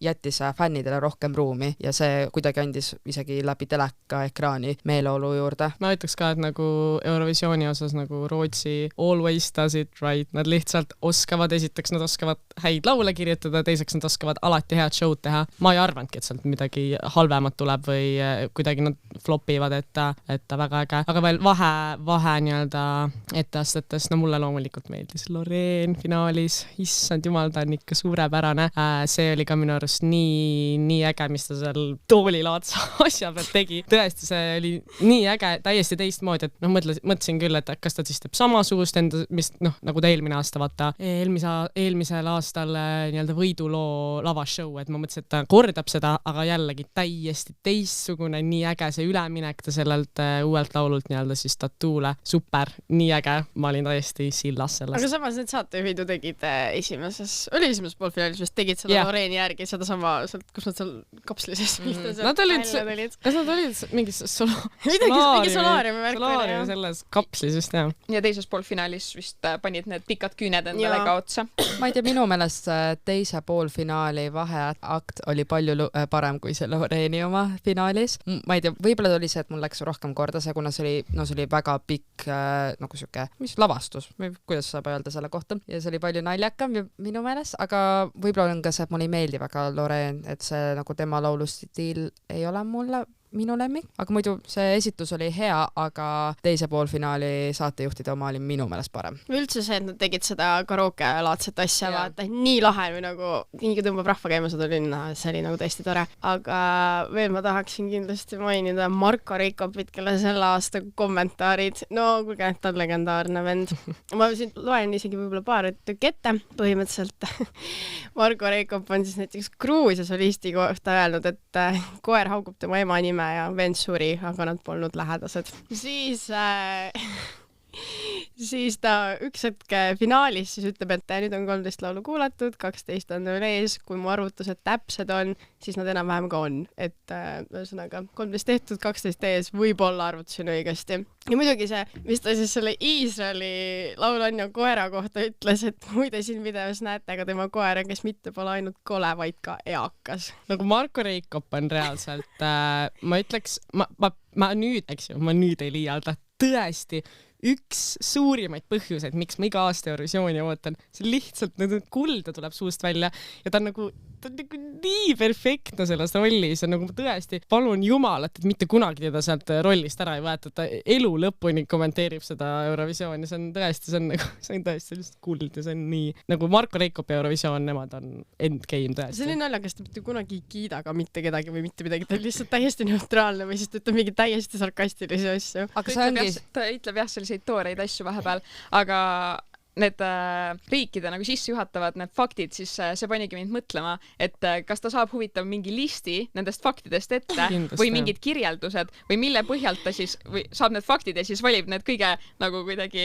jättis fännidele rohkem ruumi ja see kuidagi andis isegi läbi teleka ekraani meeleolu juurde. Ma ütleks ka, et nagu Eurovisiooni osas nagu Rootsi always does it right, nad lihtsalt esiteks nad oskavad häid laule kirjutada, teiseks nad oskavad alati head show'd teha. Ma ei arvanudki, et sealt midagi halvemat tuleb või kuidagi nad flopivad, et väga äge. Aga veel vahe nii-öelda etteastetes, mulle loomulikult meeldis Loreen finaalis, issand jumal, ta on ikka suurepärane. See oli ka minu arust nii äge, mis ta seal toolilaadsa asja peal tegi. Tõesti, see oli nii äge, täiesti teistmoodi, et mõtlesin küll, et kas ta siis teeb samasugust enda, mis nagu ta eelmine aasta vaata eelmisel aastal nii-öelda võiduloo lavashow, et ma mõtlesin, et ta kordab seda, aga jällegi täiesti teistsugune, nii äge see üleminek ta sellelt uuelt laulult nii-öelda siis Tatuule, super, nii äge, ma olin täiesti sillas sellest. Aga samas need saatejuhid ju tegid esimeses poolfinaalis, mis tegid seda Loreeni järgi, seda sama, kus nad seal kapslises nad olid, kas nad olid mingis solaariumi selles kapslis just, jah. Ja teises poolfinaalis vist panid need pikad küüned endale ka otsa. Ma ei tea, minu meelest teise poolfinaali vaheakt oli palju parem kui see Loreeni oma finaalis. Ma ei tea, võib-olla oli see, et mul läks rohkem korda see, kuna see oli väga pikk nagu siuke, mis lavastus, kuidas saab öelda selle kohta. Ja see oli palju naljakam minu meelest, aga võib-olla on ka see, et mulle ei meeldi väga Loreen, et see nagu tema laulustiil ei ole mulle minu lemmik, aga muidu see esitus oli hea, aga teise poolfinaali saatejuhtide oma oli minu meelest parem. Üldse see, et nad tegid seda karaoke-laadset asja, vaata, nii lahe või nagu nii tõmbab rahva käima seda linna, see oli nagu tõesti tore. Aga veel ma tahaksin kindlasti mainida Marko Reikopit, kelle selle aasta kommentaarid, no kuulge, ta on legendaarne vend. Ma siin loen isegi võib-olla paar tükki ette. Põhimõtteliselt Marko Reikop on siis näiteks Gruusia solisti kohta öelnud, et koer haugub tema ema nime ja vend suri, aga nad polnud lähedased. Siis ta üks hetk finaalis siis ütleb, et nüüd on 13 laulu kuulatud, 12 on veel ees, kui mu arvutused täpsed on, siis nad enam-vähem ka on. Et ühesõnaga 13 tehtud, 12 ees, võib-olla arvutasin õigesti. Ja muidugi see, mis ta siis selle Iisraeli laulanja koera kohta ütles, et muide siin videos näete ka tema koera, kes mitte pole ainult kole, vaid ka eakas. Nagu Marko Reikop on reaalselt, ma ütleks, ma nüüd ei liialda, tõesti üks suurimaid põhjuseid, miks ma iga aasta Eurovisiooni ootan, see lihtsalt nagu kulda tuleb suust välja ja ta on nagu nii perfektne selles rollis ja nagu tõesti palun Jumalat, et mitte kunagi teda sealt rollist ära ei võeta, ta elu lõpuni kommenteerib seda Eurovisiooni, see on tõesti lihtsalt kuld ja see on nii, nagu Marko Reikop ja Eurovisioon, nemad on endgame tõesti. See on nii naljakas, ta mitte kunagi ei kiida ka mitte kedagi või mitte midagi, ta on lihtsalt täiesti neutraalne või siis ta ütleb mingi täiesti sarkastilisi asju. Ta ütleb jah selliseid tooreid asju vahepeal, aga need riikide nagu sissejuhatavad need faktid, siis see panigi mind mõtlema, et kas ta saab huvitav mingi listi nendest faktidest ette või mingid kirjeldused või mille põhjalt ta siis või saab need faktid ja siis valib need kõige nagu kuidagi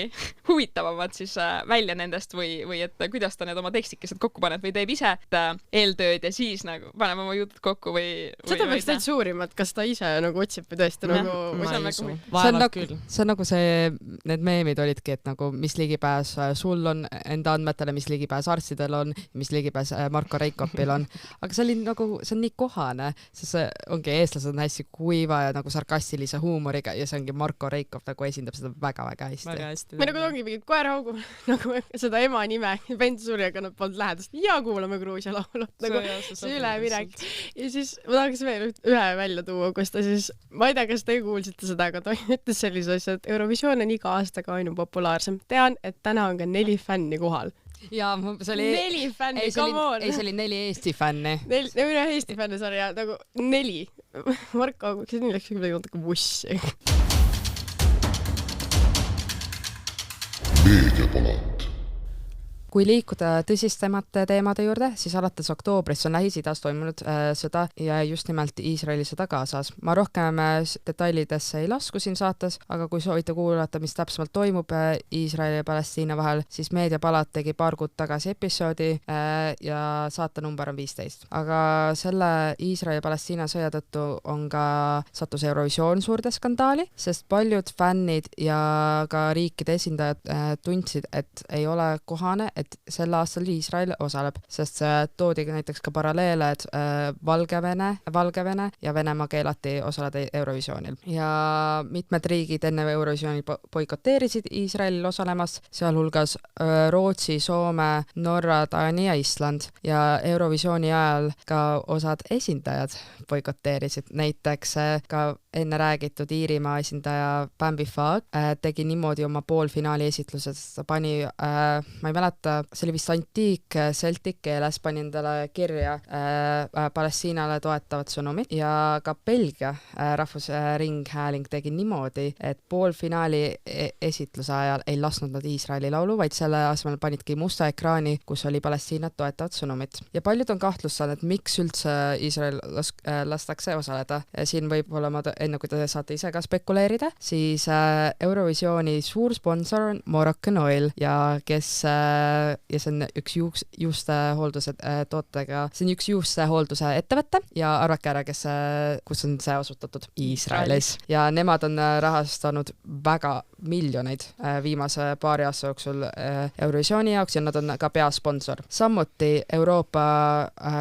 huvitavamad siis välja nendest või et kuidas ta need oma tekstikesed kokku paneb või teeb ise eeltööd ja siis nagu paneb oma jutud kokku või seda peaks täitsa uurima, et kas ta ise nagu otsib või tõesti nagu see on nagu see, need meemid olidki, et nagu mis ligipääs sul on enda andmetele, mis ligipääs arstidel on, mis ligipääs Marko Reikopil on. Aga see oli nagu, see on nii kohane, sest see ongi eestlased on hästi kuiva ja nagu sarkastilise huumoriga ja see ongi Marko Reikop nagu esindab seda väga-väga hästi. Me nagu ongi mingid koer haugub nagu seda ema nime, vend suri, aga nad polnud lähedast. Ja kuulame Gruusia laulu. Nagu see üleminek. Ja siis ma tahaks veel ühe välja tuua, kus ta siis, ma ei tea, kas te kuulsite seda, aga ta ütles sellise asja, et Eurovisioon on iga aastaga ainu populaarsem. Tean, et täna on ka 4 fänni kohal. Ja see oli 4 fänni, come on! Ei, see oli 4 Eesti fänni. 4 Eesti fänni, sorry, ja nagu 4. Marko, kas nii läks midagi natuke bussi? Meediapalat. Kui liikuda tõsistemate teemade juurde, siis alates oktoobrist on Lähis-Idas toimunud sõda ja just nimelt Iisraeli sõda Gazas. Ma rohkem detailidesse ei lasku siin saates, aga kui soovite kuulata, mis täpsemalt toimub Iisraeli ja Palestiina vahel, siis Meediapalat tegi paar kuud tagasi episoodi ja saate number on 15. Aga selle Iisraeli ja Palestiina sõja tõttu on ka sattus Eurovisioon suurde skandaali, sest paljud fännid ja ka riikide esindajad tundsid, et ei ole kohane, et sel aastal Iisrael osaleb, sest see toodi näiteks ka paralleele, et Valgevene ja Venemaa keelati osaleda Eurovisioonil. Ja mitmed riigid enne Eurovisiooni boikoteerisid Iisraelil osalemast, sealhulgas Rootsi, Soome, Norra, Taani ja Island. Ja Eurovisiooni ajal ka osad esindajad boikoteerisid. Näiteks ka enne räägitud Iirimaa esindaja Bambi Fag tegi niimoodi oma poolfinaali esitlused, ta pani, ma ei mäleta, see oli vist antiik celtic keeles, pani endale kirja Palestiinale toetavat sõnumit ja ka Belgia rahvusringhääling tegi niimoodi, et poolfinaali esitluse ajal ei lasknud nad Iisraeli laulu, vaid selle asemel panidki musta ekraani, kus oli Palestiinat toetavat sõnumit. Ja paljud on kahtlustanud, et miks üldse Iisrael lastakse osaleda. Siin võib-olla enne kui te saate ise ka spekuleerida, siis Eurovisiooni suur sponsor on Moroccan Oil ja kes ja see on üks juustehoolduse tootega, see on üks juustehoolduse ettevõte ja arvake ära, kus on see asutatud Iisraelis. Ja nemad on rahastanud väga miljoneid viimase paari aasta jooksul Eurovisiooni jaoks ja nad on ka peasponsor. Samuti Euroopa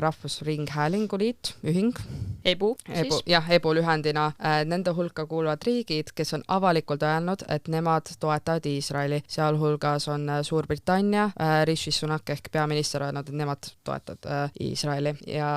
Rahvusringhäälingu liit, ühing, EBU siis. Jah, EBU lühendina. Nende hulka kuuluvad riigid, kes on avalikult öelnud, et nemad toetavad Iisraeli. Sealhulgas on Suurbritannia, Rishi Sunak ehk peaminister öelnud, et nemad toetavad Iisraeli. Ja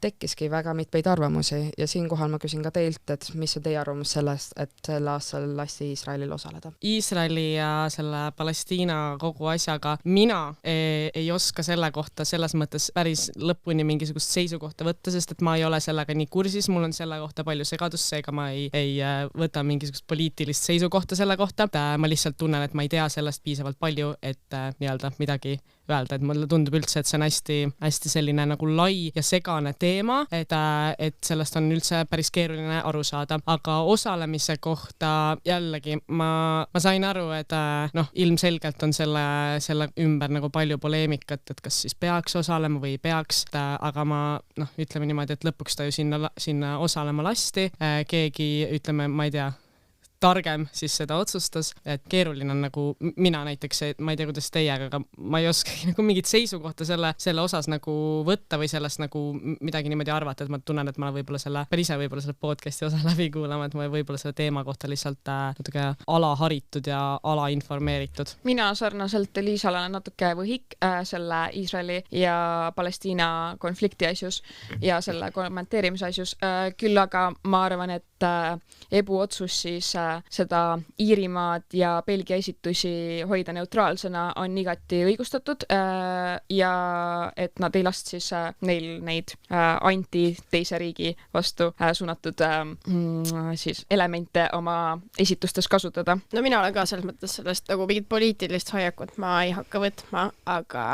tekkiski väga mitmeid arvamusi ja siinkohal ma küsin ka teilt, et mis on teie arvamus sellest, et sel aastal lasti Iisraelil osaleda? Iisraeli ja selle Palestiina kogu asjaga mina ei oska selle kohta selles mõttes päris lõpuni mingisugust seisukohta võtta, sest et ma ei ole sellega nii kursis, mul on selle kohta palju segadust, seega ma ei võta mingisugust poliitilist seisukohta selle kohta. Ma lihtsalt tunnen, et ma ei tea sellest piisavalt palju, et nii-öelda midagi öelda, et mulle tundub üldse, et see on hästi selline nagu lai ja segane teema, et sellest on üldse päris keeruline aru saada, aga osalemise kohta jällegi ma sain aru, et ilmselgelt on selle ümber nagu palju poleemikat, et kas siis peaks osalema või ei peaks, aga ma ütleme niimoodi, et lõpuks ta ju sinna osalema lasti, keegi ütleme, ma ei tea, targem siis seda otsustas, et keeruline on nagu mina näiteks, ma ei tea, kuidas teiega, aga ma ei oskagi nagu mingit seisukohta selle osas nagu võtta või sellest nagu midagi niimoodi arvata, et ma tunnen, et ma võib-olla selle podcasti osa läbi kuulama, et ma võib-olla selle teema kohta lihtsalt natuke alaharitud ja alainformeeritud. Mina sarnaselt Liisale olen natuke võhik selle Iisraeli ja Palestiina konflikti asjus ja selle kommenteerimise asjus, küll aga ma arvan, et EBU otsus siis seda Iirimaad ja Belgia esitusi hoida neutraalsena on igati õigustatud ja et nad ei last siis neil neid anti teise riigi vastu suunatud siis elemente oma esitustes kasutada. No mina olen ka selles mõttes sellest nagu mingit poliitilist hoiakut ma ei hakka võtma, aga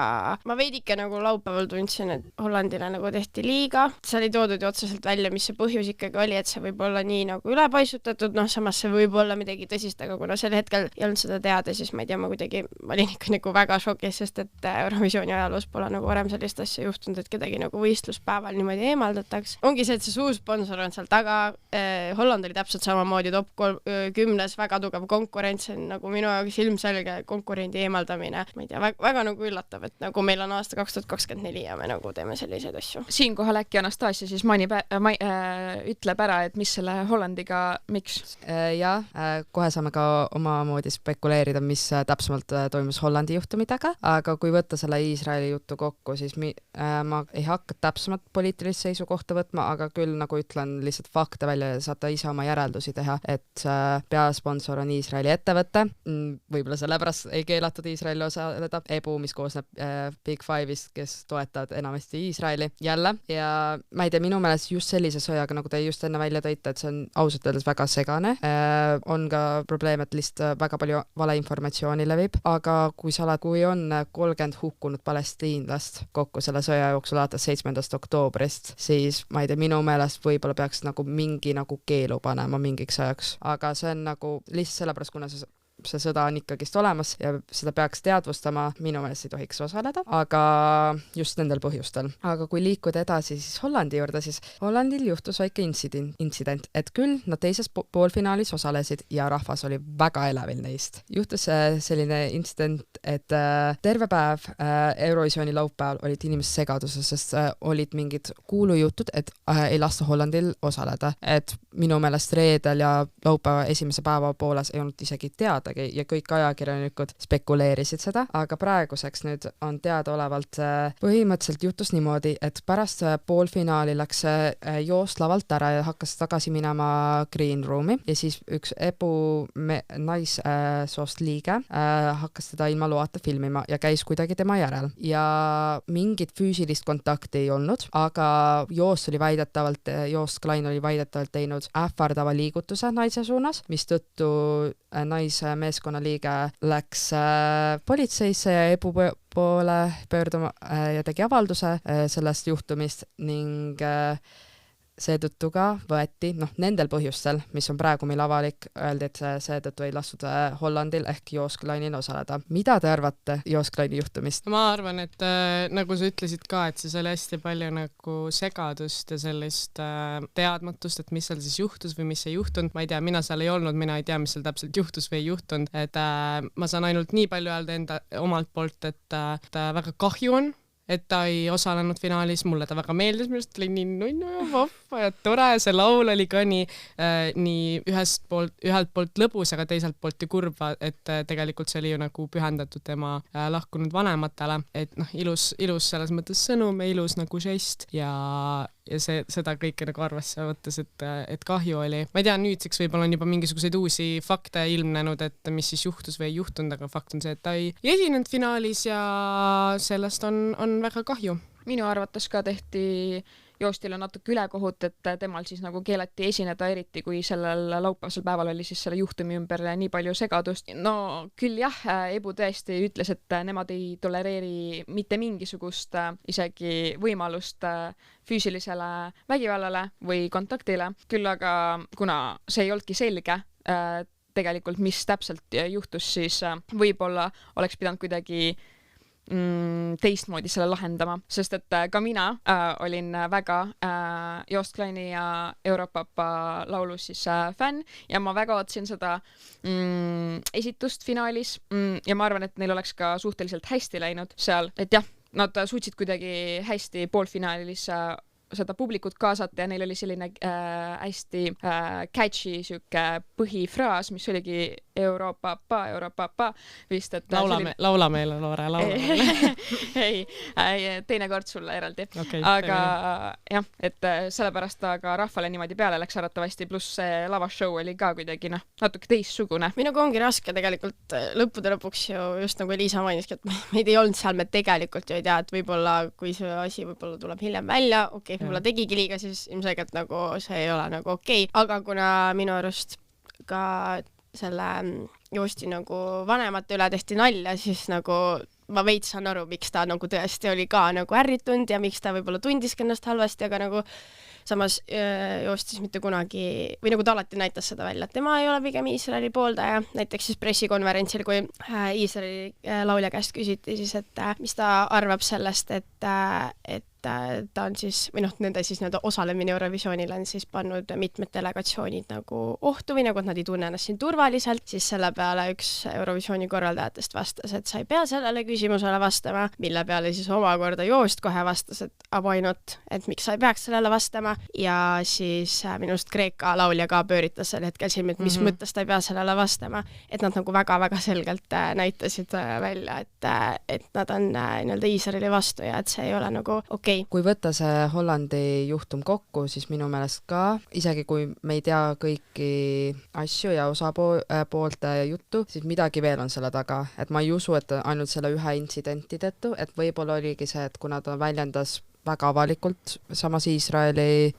ma veidike nagu laupäeval tundsin, et Hollandile nagu tehti liiga. See oli toodud ju otseselt välja, mis see põhjus ikkagi oli, et see võib olla nii nagu ülepaisutatud, samas see võib olla midagi tõsist, aga kuna sel hetkel ei olnud seda teada, siis ma ei tea, ma olin ikka nagu väga šokis, sest et Eurovisiooni ajaloos pole nagu varem sellist asja juhtunud, et kedagi nagu võistluspäeval niimoodi eemaldataks. Ongi see, et see suur sponsor on seal taga, Holland oli täpselt samamoodi top 10, väga tugev konkurents, nagu minu jaoks ilmselge konkurendi eemaldamine. Ma ei tea, väga nagu üllatav, et nagu meil on aasta 2024 ja me nagu teeme selliseid asju. Siinkohal äkki Anastasia siis ütleb ära, et mis selle Hollandiga, miks? Ja kohe saame ka omamoodi spekuleerida, mis täpsemalt toimus Hollandi juhtumidega, aga kui võtta selle Iisraeli juttu kokku, siis ma ei hakka täpsemalt poliitilist seisukohta võtma, aga küll nagu ütlen lihtsalt fakte välja ja saate ise oma järeldusi teha, et peasponsor on Iisraeli ettevõte, võib-olla sellepärast ei keelatud Iisraeli osaleda, EBU, mis koosneb Big Five'ist, kes toetavad enamasti Iisraeli jälle ja ma ei tea, minu meelest just sellise sõjaga, nagu te just enne välja tõite, et see on ausalt öeldes väga segane, on ka probleem, et lihtsalt väga palju valeinformatsiooni levib, aga kui on 30 hukkunud palestiinlast kokku selle sõja jooksul alates 7. oktoobrist, siis ma ei tea, minu meelest võib-olla peaks nagu mingi nagu keelu panema mingiks ajaks, aga see on nagu lihtsalt sellepärast, kuna see sõda on ikkagist olemas ja seda peaks teadvustama, minu meelest ei tohiks osaleda, aga just nendel põhjustel. Aga kui liikuda edasi siis Hollandi juurde, siis Hollandil juhtus väike intsident, et küll nad teises poolfinaalis osalesid ja rahvas oli väga elevil neist. Juhtus selline intsident, et terve päev Eurovisiooni laupäeval olid inimesed segaduses, sest olid mingid kuulujutud, et ei lasta Hollandil osaleda, et minu meelest reedel ja laupäeva esimese päeva pooles ei olnud isegi teada ja kõik ajakirjanikud spekuleerisid seda, aga praeguseks nüüd on teadaolevalt põhimõtteliselt juhtus niimoodi, et pärast poolfinaali läks joost lavalt ära ja hakkas tagasi minema green room'i ja siis üks EBU naissoost liige hakkas teda ilma loata filmima ja käis kuidagi tema järel ja mingit füüsilist kontakti ei olnud, aga Joost Klein oli väidetavalt teinud ähvardava liigutuse naise suunas, mistõttu meeskonna liige läks politseisse ja EBU poole pöörduma ja tegi avalduse sellest juhtumist ning seetõttu ka võeti, nendel põhjustel, mis on praegu meil avalik, öeldi, et seetõttu ei lastud Hollandil ehk Joost Kleinil osaleda. Mida te arvate Joost Kleini juhtumist? Ma arvan, et nagu sa ütlesid ka, et siis oli hästi palju nagu segadust ja sellist teadmatust, et mis seal siis juhtus või mis ei juhtunud. Ma ei tea, mina seal ei olnud, mina ei tea, mis seal täpselt juhtus või ei juhtunud, et ma saan ainult nii palju öelda omalt poolt, et väga kahju on, et ta ei osalenud finaalis, mulle ta väga meeldis, minu arust oli nii nunnu ja vahva ja tore, see laul oli ka nii ühelt poolt lõbus, aga teiselt poolt ju kurb, et tegelikult see oli ju nagu pühendatud tema lahkunud vanematele, et noh, ilus selles mõttes sõnum ja ilus nagu žest ja seda kõike nagu arvesse võttes, et kahju oli. Ma ei tea, nüüdseks võib-olla on juba mingisuguseid uusi fakte ilmnenud, et mis siis juhtus või ei juhtunud, aga fakt on see, et ta ei esinenud finaalis ja sellest on väga kahju. Minu arvates ka tehti Joostile natuke ülekohut, et temal siis nagu keelati esineda, eriti kui sellel laupäevasel päeval oli siis selle juhtumi ümber nii palju segadust. No küll jah, Ebu tõesti ütles, et nemad ei tolereeri mitte mingisugust isegi võimalust füüsilisele vägivallale või kontaktile. Küll aga kuna see ei olnudki selge, tegelikult mis täpselt juhtus, siis võib-olla oleks pidanud kuidagi teistmoodi selle lahendama, sest et ka mina olin väga Joost Kleini ja Europapa laulu siis fänn ja ma väga otsin seda esitust finaalis ja ma arvan, et neil oleks ka suhteliselt hästi läinud seal, et jah, nad suutsid kuidagi hästi poolfinaalis seda publikut kaasata ja neil oli selline hästi catchy süke põhifraas, mis oligi Europapa vist, et laula meile, Loore, laula meile. ei, teinekord sulle eraldi. Okay, aga jah, et sellepärast ta ka rahvale niimoodi peale läks arvatavasti, pluss see lavashow oli ka kuidagi natuke teistsugune. Minuga ongi raske tegelikult lõppude lõpuks ju just nagu Liisa mainiski, et meid ei olnud seal, me tegelikult ju ei tea, et võib-olla kui see asi võib-olla tuleb hiljem välja, okei, võib-olla tegigi liiga, siis ilmselgelt nagu see ei ole nagu okei. Aga kuna minu arust ka selle Joosti nagu vanemate üle tehti nalja, siis nagu ma veits saan aru, miks ta nagu tõesti oli ka nagu ärritunud ja miks ta võib-olla tundiski ennast halvasti, aga nagu samas Joost siis mitte kunagi, või nagu ta alati näitas seda välja, et tema ei ole pigem Iisraeli pooldaja. Näiteks siis pressikonverentsil, kui Iisraeli laulja käest küsiti siis, et mis ta arvab sellest, et ta on siis, või nende siis osalemine Eurovisioonil on siis pannud mitmed delegatsioonid nagu ohtu või nagu, et nad ei tunne ennast siin turvaliselt, siis selle peale üks Eurovisiooni korraldajatest vastas, et sa ei pea sellele küsimusele vastama, mille peale siis omakorda Joost kohe vastas, et why not, et miks sa ei peaks sellele vastama ja siis minust Kreeka laulja ka pööritas sel hetkel silmi, et mis mõttes ta ei pea sellele vastama, et nad nagu väga-väga selgelt näitasid välja, et nad on nii-öelda Iisraeli vastu ja et see ei ole nagu okei. Kui võtta see Hollandi juhtum kokku, siis minu meelest ka, isegi kui me ei tea kõiki asju ja osapoolte juttu, siis midagi veel on selle taga, et ma ei usu, et ainult selle ühe intsidenti tõttu, et võib-olla oligi see, et kuna ta väljendas väga avalikult samas Iisraeli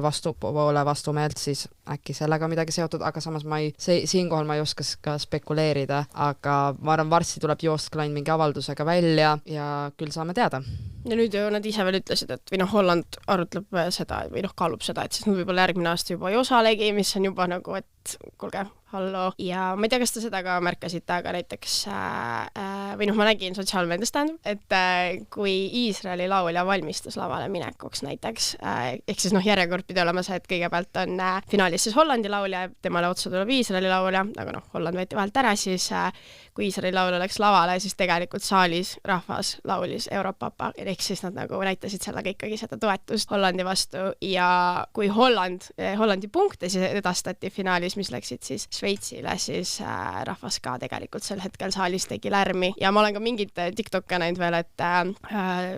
vastumeelt, siis äkki sellega midagi seotud, aga samas siinkohal ma ei oska ka spekuleerida, aga ma arvan, varsti tuleb Joost Klein mingi avaldusega välja ja küll saame teada. Ja nüüd ju nad ise veel ütlesid, et või Holland arutleb seda või kaalub seda, et siis nad võib-olla järgmine aasta juba ei osalegi, mis on juba nagu, et kuulge, hallo. Ja ma ei tea, kas te seda ka märkasite, aga näiteks või ma nägin sotsiaalmeedias et kui Iisraeli laulja valmistus lavale minekuks näiteks, ehk siis järjekord pidi olema see, et kõigepealt on finaalis siis Hollandi laulja, temale otsa tuleb Iisraeli laulja, aga Holland võeti vahelt ära, siis kui Iisraeli laulja läks lavale, siis tegelikult saalis rahvas laulis Europapa, ehk siis nad nagu näitasid sellega ikkagi seda toetust Hollandi vastu ja kui Hollandi punkte siis edastati finaalis, mis läksid siis Šveitsile, siis rahvas ka tegelikult sel hetkel saalis tegi lärmi ja ma olen ka mingit TikTok'e näinud veel, et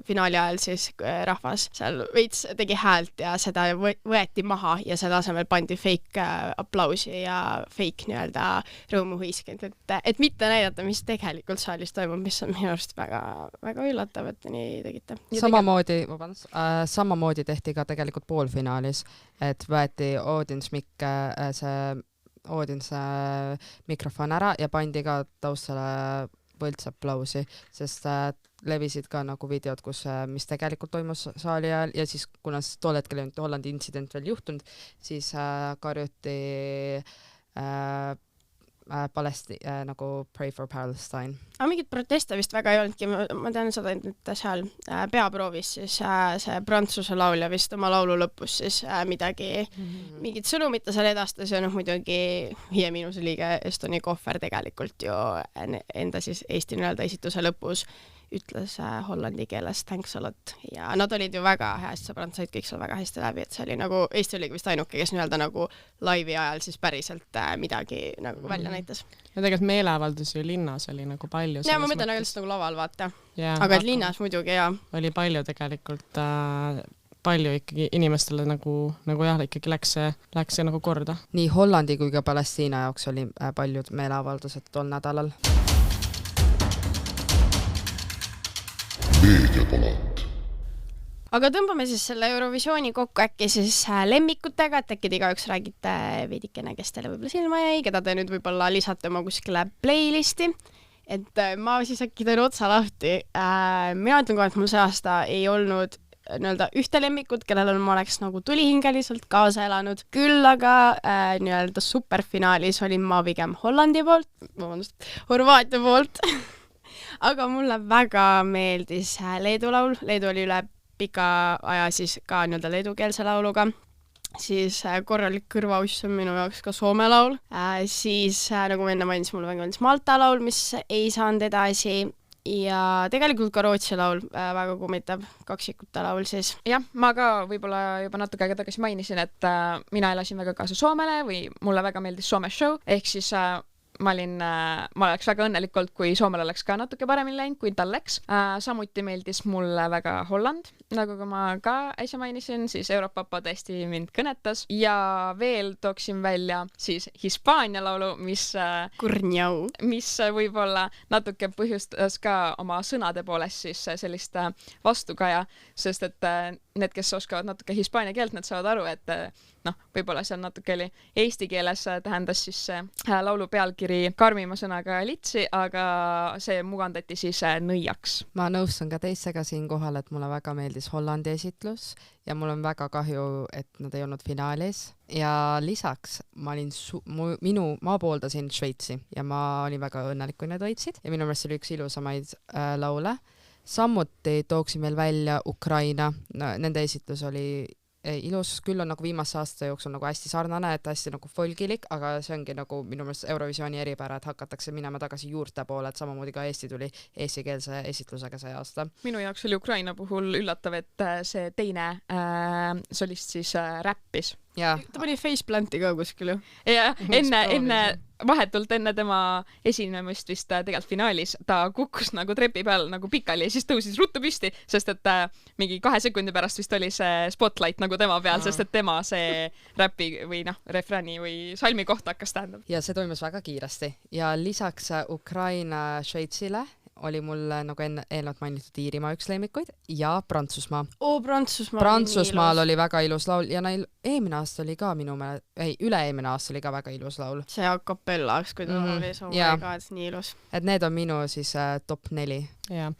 finaali ajal siis rahvas seal veits tegi häält ja seda võeti maha ja selle asemel pandi fake aplausi ja fake nii-öelda rõõmuhõiskend, et mitte näidata, mis tegelikult saalis toimub, mis on minu arust väga, väga üllatav, et nii tegite. Samamoodi tehti ka tegelikult poolfinaalis, et võeti Odinse mikrofon ära ja pandi ka taustale võltsaplausi, sest levisid ka nagu videod, mis tegelikult toimus saali ajal ja siis kuna tol hetkel oli Hollandi intsident veel juhtunud, siis karjuti nagu Pray for Palestine. Aga mingit proteste vist väga ei olnudki, ma tean seda, et seal peaproovis siis see prantsuse laulja vist oma laulu lõpus siis mingit sõnumit ta seal edastas ja muidugi 5- liige Estoni Kohver tegelikult ju enda siis Eesti nii-öelda esituse lõpus ütles hollandi keeles thanks a lot ja nad olid ju väga hästi sõbrad, said kõik seal väga hästi läbi, et see oli nagu, Eesti oligi vist ainuke, kes nii-öelda nagu laivi ajal siis päriselt midagi nagu välja näitas. Ja tegelikult meeleavaldusi ju linnas oli nagu palju. Ja ma mõtlen aga lihtsalt nagu laval vaata, aga et linnas muidugi oli palju tegelikult palju ikkagi inimestele nagu jah, ikkagi läks see nagu korda. Nii Hollandi kui ka Palestiina jaoks oli paljud meeleavaldused tol nädalal. Meediapalat. Aga tõmbame siis selle Eurovisiooni kokku äkki siis lemmikutega, et äkki te igaüks räägite veidikene, kes teile võib-olla silma jäi, keda te nüüd võib-olla lisate oma kuskile playlisti. Et ma siis äkki teen otsa lahti. Mina ütlen kohe, et mul see aasta ei olnud nii-öelda ühte lemmikut, kellel ma oleks nagu tulihingeliselt kaasa elanud. Küll aga nii-öelda superfinaalis olin ma pigem Hollandi poolt, Horvaatia poolt. Aga mulle väga meeldis Leedu laul. Leedu oli üle pika aja siis ka nii-öelda leedukeelse lauluga. Siis korralik kõrvauss on minu jaoks ka Soome laul. Siis nagu enne mainis, mulle väga meeldis Malta laul, mis ei saanud edasi. Ja tegelikult ka Rootsi laul väga kummitab, kaksikute laul siis. Jah, ma ka võib-olla juba natuke aega tagasi mainisin, et mina elasin väga kaasa Soomele või mulle väga meeldis Soome show, ehk siis ma oleks väga õnnelikult, kui Soomel oleks ka natuke paremini läinud, kui tal läks. Samuti meeldis mulle väga Holland, nagu ma ka äsja mainisin, siis Europapa tõesti mind kõnetas. Ja veel tooksin välja siis Hispaania laulu, mis võib-olla natuke põhjustas ka oma sõnade poolest siis sellist vastukaja, sest et need, kes oskavad natuke hispaania keelt, need saavad aru, et võib-olla seal natuke oli eesti keeles tähendas siis laulu pealkiri karmima sõnaga litsi, aga see mugandati siis nõiaks. Ma nõustun ka teistega siin kohal, et mulle väga meeldis Hollandi esitlus ja mul on väga kahju, et nad ei olnud finaalis ja lisaks ma pooldasin Šveitsi ja ma olin väga õnnelik, kui need võitsid ja minu meelest oli üks ilusamaid laule. Samuti tooksin veel välja Ukraina, nende esitlus oli ilus, küll on nagu viimase aasta jooksul nagu hästi sarnane, et hästi nagu folgilik, aga see ongi nagu minu meelest Eurovisiooni eripära, et hakatakse minema tagasi juurte poole, et samamoodi ka Eesti tuli eestikeelse esitlusega see aasta. Minu jaoks oli Ukraina puhul üllatav, et see teine solist siis räppis. Ja. Ta pani faceplanti ka kuskil ju. Ja vahetult enne tema esinemist vist tegelikult finaalis ta kukkus nagu trepi peal nagu pikali ja siis tõusis ruttu püsti, sest et mingi 2 sekundi pärast vist oli see spotlight nagu tema peal, sest et tema see räpi või refräni või salmi kohta hakkas tähendab. Ja see toimus väga kiiresti ja lisaks Ukraina Šveitsile oli mul nagu eelnevalt mainitud Iirimaa üks lemmikuid ja Prantsusmaa. Prantsusmaal oli väga ilus laul ja neil eelmine aasta oli ka üle-eelmine aasta oli ka väga ilus laul. See a cappellaks, kui ta oli Soome ka, et nii ilus. Et need on minu siis top 4. Ja,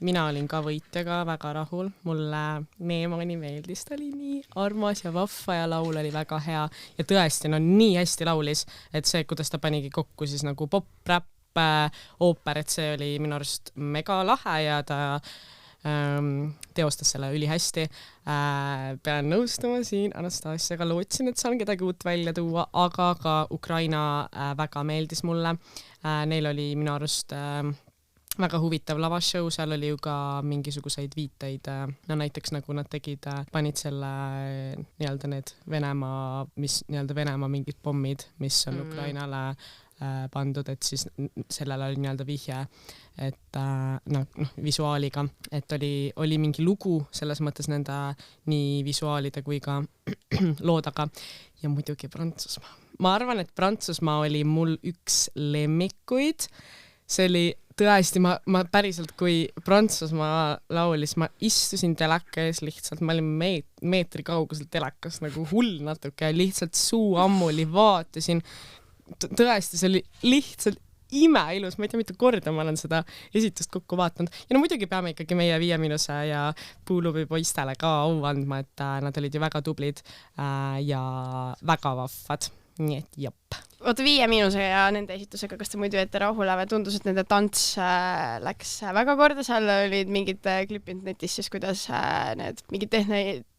mina olin ka võitjaga väga rahul. Mulle Neemani meeldis, ta oli nii armas ja vahva ja laul oli väga hea ja tõesti, nii hästi laulis, et see, kuidas ta panigi kokku siis nagu pop-rap ooper, et see oli minu arust mega lahe ja ta teostas selle ülihästi. Pean nõustuma siin Anastasiaga, lootsin, et saan kedagi uut välja tuua, aga ka Ukraina väga meeldis mulle. Neil oli minu arust väga huvitav lavashow, seal oli ju ka mingisuguseid viiteid, näiteks nagu nad panid selle nii-öelda need Venemaa mingid pommid, mis on Ukrainale pandud, et siis sellele oli nii-öelda vihje, et visuaaliga, et oli mingi lugu selles mõttes nende nii visuaalide kui ka loodaga ja muidugi Prantsusmaa. Ma arvan, et Prantsusmaa oli mul üks lemmikuid. See oli tõesti, ma päriselt, kui Prantsusmaa laulis, ma istusin teleka ees lihtsalt, ma olin meetri kauguselt telekas nagu hull natuke, lihtsalt suu ammuli vaatasin. Tõesti, see oli lihtsalt imeilus, ma ei tea, mitu korda ma olen seda esitust kokku vaatanud. Ja muidugi peame ikkagi meie 5 ja Puulubi poistele ka au andma, et nad olid ju väga tublid ja väga vahvad. Nii et jop. Oota 5 ja nende esitusega, kas te muidu ette rahule või tundus, et nende tants läks väga korda, seal olid mingid klipid netis siis, kuidas need mingid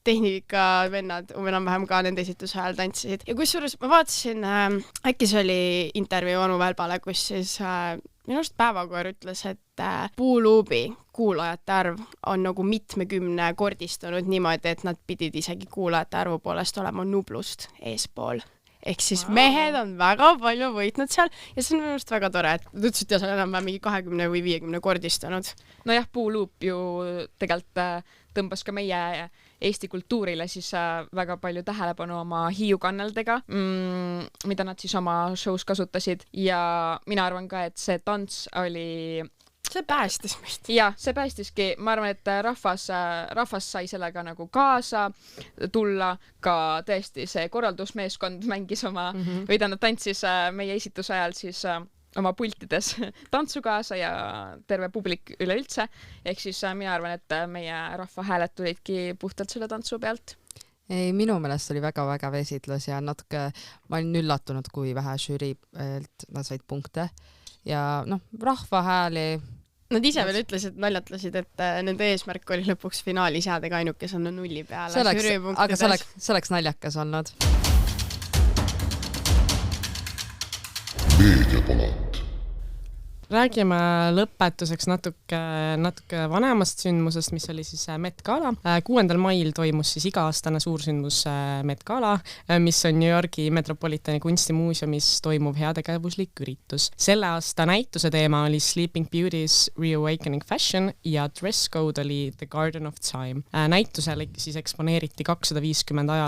tehnika vennad enam-vähem ka nende esituse ajal tantsisid. Ja kusjuures ma vaatasin, äkki see oli intervjuu Anu Välbale, kus siis minu arust Päevakoer ütles, et Puuluubi kuulajate arv on nagu mitmekümne kordistunud niimoodi, et nad pidid isegi kuulajate arvu poolest olema Nublust eespool. Ehk siis mehed on väga palju võitnud seal ja see on minu arust väga tore, et nad ütlesid, et see on enam mingi 20 või 50 kordistunud. Nojah, Puuluup ju tegelikult tõmbas ka meie Eesti kultuurile siis väga palju tähelepanu oma hiiukanneldega, mida nad siis oma shows kasutasid ja mina arvan ka, et see tants oli... See päästis meist. Ja, see päästiski. Ma arvan, et rahvas sai sellega nagu kaasa tulla, ka tõesti see korraldusmeeskond mängis oma, või tähendab tantsis meie esituse ajal siis oma pultides tantsu kaasa ja terve publik üleüldse. Ehk siis mina arvan, et meie rahva hääled tulidki puhtalt selle tantsu pealt. Ei, minu meelest oli väga esitlus ja natuke, ma olin üllatunud, kui vähe žüriilt nad said punkte ja rahva hääli. Nad ise veel ütlesid, naljatlesid, et nende eesmärk oli lõpuks finaalis jäädega ainukes on nulli peale. Aga see oleks naljakas olnud. Meediapalat. Räägime lõpetuseks natuke vanemast sündmusest, mis oli siis Met Gala. 6. mail toimus siis iga-aastane suursündmus Met Gala, mis on New Yorgi Metropolitani kunstimuuseumis toimuv heategevuslik üritus. Selle aasta näituse teema oli Sleeping Beauty's Reawakening Fashion ja dress code oli The Garden of Time. Näitusel siis eksponeeriti 250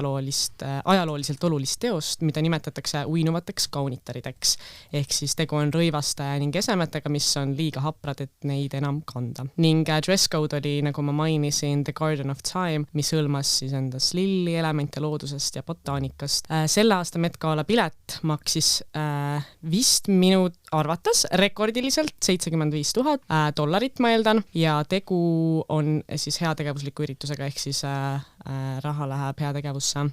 ajalooliselt olulist teost, mida nimetatakse uinuvateks kaunitarideks. Ehk siis tegu on rõivaste ning esemetega, mis on liiga haprad, et neid enam kanda. Ning dress code oli, nagu ma mainisin, The Garden of Time, mis hõlmas siis endas lilli, elemente loodusest ja botaanikast. Selle aasta Met Gala pilet maksis vist minu arvates rekordiliselt $75,000, ma eeldan, ja tegu on siis heategevusliku üritusega, ehk siis raha läheb heategevusse.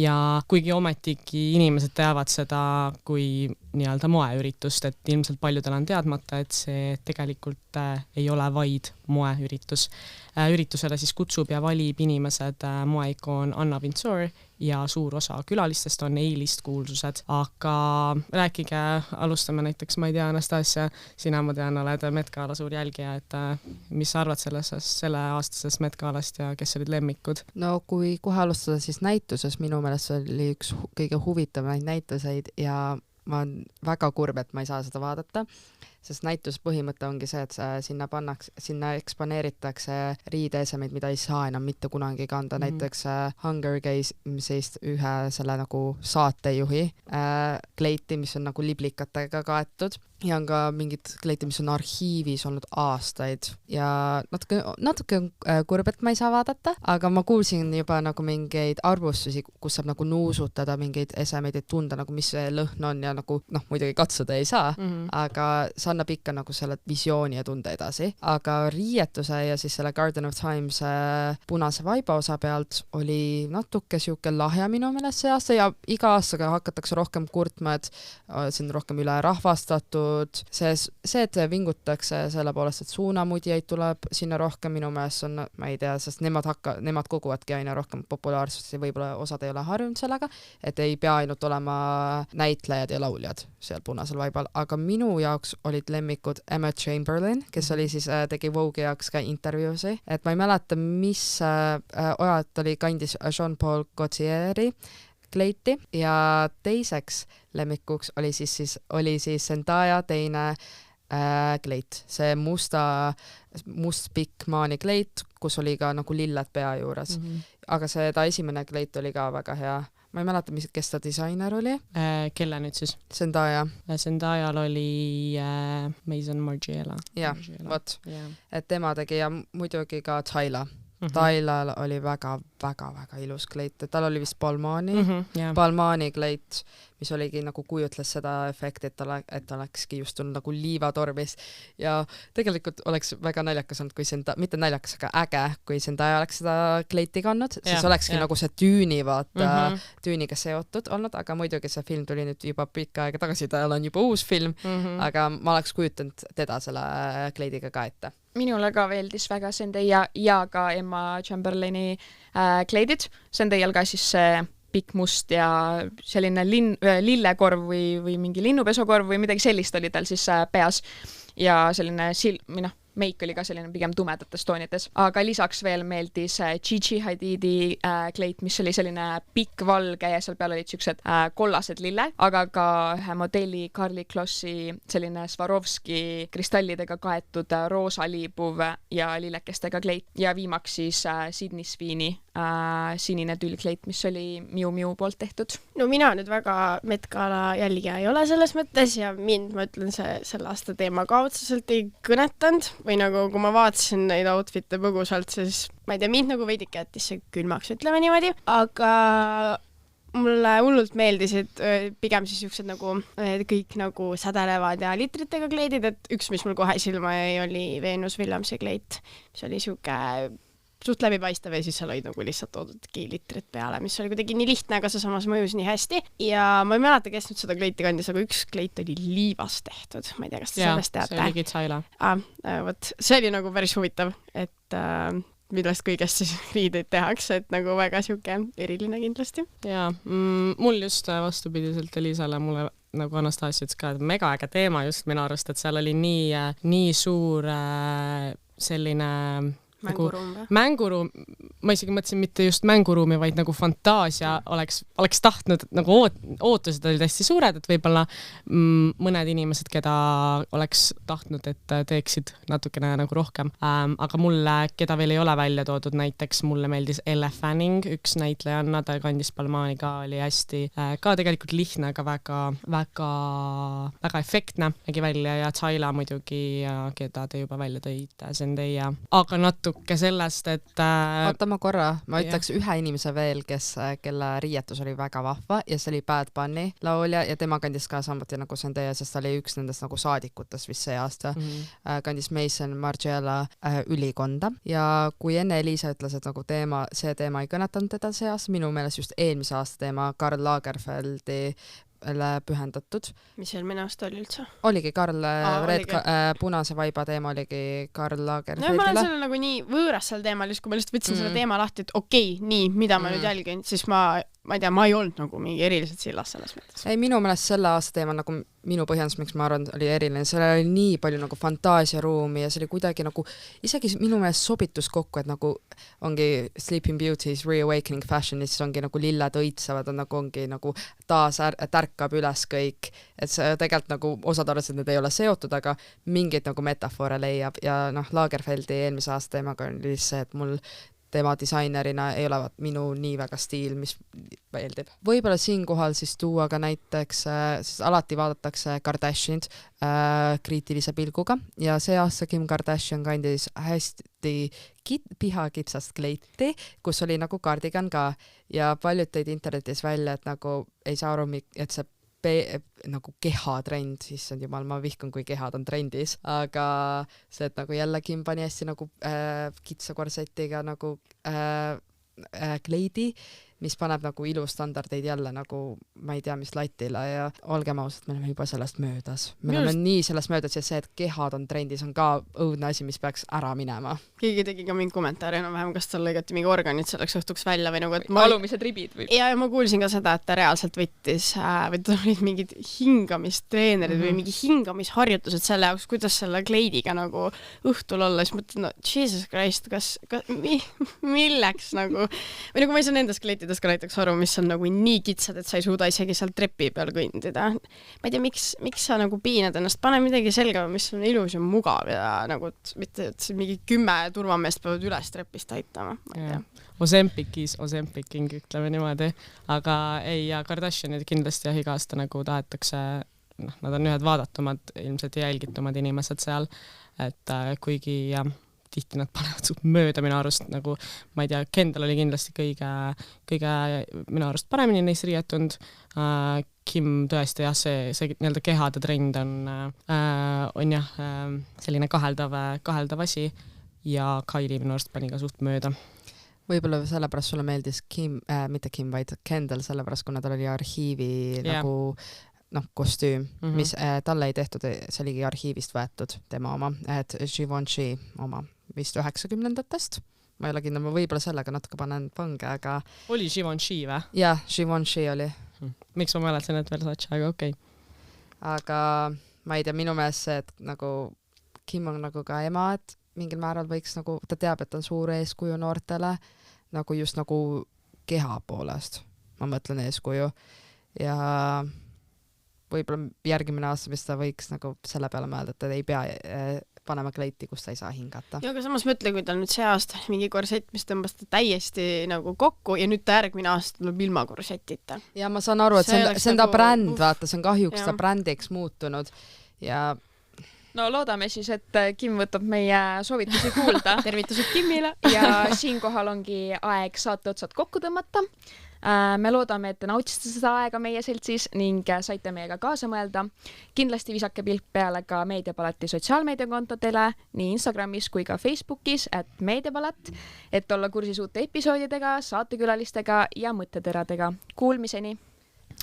Ja kuigi ometigi inimesed teavad seda kui nii-öelda moeüritust, et ilmselt paljudel on teadmata, et see tegelikult ei ole vaid moeüritus. Üritusele siis kutsub ja valib inimesed moeikoon Anna Wintour ja suur osa külalistest on A-list kuulsused. Aga rääkige, alustame näiteks, ma ei tea, Anastasia, sina, ma tean, oled Met Gala suur jälgija, et mis sa arvad selle aastasest Met Galast ja kes olid lemmikud? No kui kohe alustada, siis näituses minu meelest oli üks kõige huvitavaid näituseid ja ma olen väga kurb, et ma ei saa seda vaadata, sest näituse põhimõte ongi see, et sinna eksponeeritakse riideesemeid, mida ei saa enam mitte kunagi kanda. Näiteks Hunger Games'ist ühe selle nagu saatejuhi kleiti, mis on nagu liblikatega kaetud ja on ka mingid kleiti, mis on arhiivis olnud aastaid ja natuke kurb, et ma ei saa vaadata, aga ma kuulsin juba nagu mingeid arvustusi, kus saab nagu nuusutada mingeid esemeid, et tunda nagu mis see lõhn on ja nagu muidugi katsuda ei saa, aga see annab ikka nagu selle visiooni ja tunde edasi. Aga riietuse ja siis selle Garden of Times punase vaiba osa pealt oli natuke siuke lahja minu meelest see aasta ja iga aastaga hakatakse rohkem kurtma, et see on rohkem üle rahvastatud. See, et vingutakse selle poolest, et suunamudjaid tuleb sinna rohkem, minu meelest on, ma ei tea, sest nemad koguvadki aina rohkem populaarsust ja võib-olla osad ei ole harjunud sellega, et ei pea ainult olema näitlejad ja lauljad seal punasel vaibal, aga minu jaoks olid lemmikud Emma Chamberlain, kes oli siis, tegi Vogue'i jaoks ka intervjuusi, et ma ei mäleta, mis ojalt oli kandis Jean-Paul Gaultieri kleiti ja teiseks lemmikuks oli siis Zendaya teine kleit, see must pikk maani kleit, kus oli ka nagu lilled pea juures. Aga ta esimene kleit oli ka väga hea. Ma ei mäleta, kes ta disainer oli. Kelle nüüd siis? Zendaya. Zendayal oli Maison Margiela. Jah, vot. Et tema tegi ja muidugi ka Tyla. Tylal oli väga ilus kleit, tal oli vist Balmaani kleit, mis oligi nagu kujutles seda efekti, et olekski just tulnud nagu liivatormis ja tegelikult oleks väga naljakas olnud, kui mitte naljakas, aga äge, kui Zendaya oleks seda kleiti kannud, siis olekski nagu see tüüniga seotud olnud, aga muidugi see film tuli nüüd juba pikka aega tagasi, tal on juba uus film, aga ma oleks kujutanud teda selle kleidiga ka ette. Minule ka veeldis väga Zendaya ja ka Emma Chamberlaini kleidid. Zendayal ka siis see pikk must ja selline lillekorv või mingi linnupesukorv või midagi sellist oli tal siis peas ja selline meik oli ka selline pigem tumedates toonides, aga lisaks veel meeldis Gigi Hadidi kleit, mis oli selline pikk valge ja seal peal olid siuksed kollased lille, aga ka ühe modelli Karli Klossi selline Swarovski kristallidega kaetud roosa liibuv ja lillekestega kleit ja viimaks siis Sydney Sweeney sinine tüllkleit, mis oli Miu Miu poolt tehtud. No mina nüüd väga Met Gala jälgija ei ole selles mõttes ja mind, ma ütlen, selle aasta teema ka otseselt ei kõnetanud või nagu kui ma vaatasin neid outfit'e põgusalt, siis ma ei tea, mind nagu veidike jättis see külmaks, ütleme niimoodi, aga mulle hullult meeldisid pigem siis siuksed nagu kõik nagu sädelevad ja litritega kleidid, et üks, mis mul kohe silma jäi, oli Venus Williamsi kleit, mis oli siuke suht läbipaistev ja siis seal olid nagu lihtsalt toodudki litrid peale, mis oli kuidagi nii lihtne, aga see samas mõjus nii hästi. Ja ma ei mäleta, kes nüüd seda kleiti kandis, aga üks kleit oli liivast tehtud. Ma ei tea, kas te sellest teate. See oli Kitsaila. See oli nagu päris huvitav, et millest kõigest siis riideid tehakse, et nagu väga siuke eriline kindlasti. Ja, mul just vastupidiselt Elisale mulle nagu Anastasia ütles ka, et mega äge teema just minu arust, et seal oli nii suur selline mänguruum, ma isegi mõtlesin mitte just mänguruumi, vaid nagu fantaasia oleks tahtnud, nagu ootused olid hästi suured, et võib-olla mõned inimesed, keda oleks tahtnud, et teeksid natukene nagu rohkem. Aga mulle, keda veel ei ole välja toodud, näiteks mulle meeldis Elle Fanning, üks näitlejanna, ta kandis Balmaani ka, oli hästi, ka tegelikult lihtne, aga väga efektne nägi välja ja Tsaila muidugi, keda te juba välja tõite, Zendaya, aga natuke sellest, et oota ma korra, ma ütleks ühe inimese veel, kelle riietus oli väga vahva ja see oli Bad Bunny laulja ja tema kandis ka samuti nagu Zendaya, sest ta oli üks nendest nagu saadikutest vist see aasta, kandis Mason Margiela ülikonda ja kui enne Elisa ütles, et nagu see teema ei kõnetanud teda see aasta, minu meelest just eelmise aasta teema Karl Lagerfeldi pühendatud. Mis eelmine aasta oli üldse? Oligi Karl, punase vaiba teema oligi Karl Lagerfeldile. No ma olen selle nagu nii võõras seal teemal, just kui ma lihtsalt võtsin selle teema lahti, et okei, nii, mida ma nüüd jälgin, siis ma ei tea, ma ei olnud nagu mingi eriliselt sillas selles mõttes. Ei, minu meelest selle aasta teema nagu minu põhjendus, miks ma arvan, oli eriline, seal oli nii palju nagu fantaasiaruumi ja see oli kuidagi nagu, isegi minu meelest sobitus kokku, et nagu ongi Sleeping Beauty's Reawakening Fashion, siis ongi nagu lilled õitsevad, nagu ongi nagu taas tärkab üles kõik, et see tegelikult nagu osad arvasid, et need ei ole seotud, aga mingeid nagu metafoore leiab ja Lagerfeldi eelmise aasta teemaga oli see, et mul tema disainerina ei ole minu nii väga stiil, mis meeldib. Võib-olla siinkohal siis tuua ka näiteks, siis alati vaadatakse Kardashianid kriitilise pilguga ja see aasta Kim Kardashian kandis hästi pihakitsast kleiti, kus oli nagu kardigan ka ja paljud tõid internetis välja, et nagu ei saa aru, et see nagu kehatrend, siis on jumal, ma vihkan, kui kehad on trendis, aga see, et nagu jälle Kim pani hästi nagu kitsa korsetiga nagu kleidi, mis paneb nagu ilustandardeid jälle nagu, ma ei tea, mis latile ja olgem ausalt, me oleme juba sellest möödas. Me oleme nii sellest möödas ja see, et kehad on trendis, on ka õudne asi, mis peaks ära minema. Keegi tegi ka mingi kommentaari enam-vähem, kas tal lõigati mingi organid selleks õhtuks välja või nagu, et alumised ribid või? Ja ma kuulsin ka seda, et ta reaalselt võttis, või tal olid mingid hingamistreenerid või mingi hingamisharjutused selle jaoks, kuidas selle kleidiga nagu õhtul olla, siis mõtled, no Jesus Christ, kas milleks nagu, või nagu ma ei saa nendest kleitidest ka näiteks aru, mis on nagu nii kitsad, et sa ei suuda isegi seal trepi peal kõndida. Ma ei tea, miks sa nagu piinad ennast, pane midagi selga, mis on ilus ja mugav ja nagu mitte, et mingi 10 turvameest peavad üles trepist aitama. Ma ei tea. Ozempicking, ütleme niimoodi. Aga ei, ja Kardashianid kindlasti iga aasta nagu tahetakse, nad on ühed vaadatumad, ilmselt jälgitumad inimesed seal, et kuigi tihti nad panevad suht mööda minu arust, nagu ma ei tea, Kendall oli kindlasti kõige minu arust paremini neist riietunud. Kim tõesti jah, see nii-öelda kehade trend on jah selline kaheldav asi ja Kylie minu arust pani ka suht mööda. Võib-olla sellepärast sulle meeldis mitte Kim, vaid Kendall, sellepärast kuna tal oli arhiivi nagu kostüüm, mis talle ei tehtud, see oligi arhiivist võetud tema oma, et Givenchy oma vist 90-ndatest, ma ei ole kindel, ma võib-olla sellega natuke panen pange, aga oli Givenchy või? jah, Givenchy oli. Miks ma mäletasin, et Versace, aga okei. Aga ma ei tea, minu meelest see, et nagu Kim on nagu ka ema, et mingil määral võiks nagu, ta teab, et on suur eeskuju noortele, nagu just nagu keha poolest, ma mõtlen eeskuju. Ja võib-olla järgmine aasta, mis ta võiks nagu selle peale mõelda, et ta ei pea panema kleiti, kus ta ei saa hingata. Ja aga samas mõtle, kui tal nüüd see aasta mingi korsett, mis tõmbas ta täiesti nagu kokku ja nüüd ta järgmine aasta tuleb ilma korsettita. Ja ma saan aru, et see on ta bränd, vaata, see on kahjuks ta brändiks muutunud ja no loodame siis, et Kim võtab meie soovitusi kuulda. Tervitused Kimile. Ja siinkohal ongi aeg saate otsad kokku tõmmata. Me loodame, et te nautisite seda aega meie seltsis ning saite meiega kaasa mõelda. Kindlasti visake pilk peale ka Meediapalati sotsiaalmeediakontodele nii Instagramis kui ka Facebookis @meediapalat, et olla kursis uute episoodidega, saatekülalistega ja mõtteteradega. Kuulmiseni!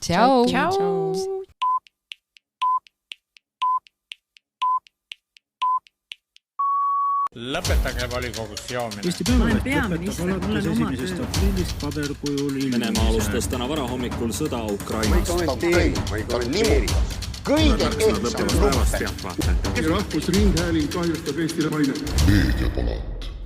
Tšau! Tšau! Lõpetage volikogus joomine. Eesti Päevaleht lõpetab alates 1. aprillist paberkujul Venemaa alustas täna varahommikul sõda Ukrainas. Kõige ehtsam luppe. Rahvusringhääling kahjustab Eestile maine. Meediapalat.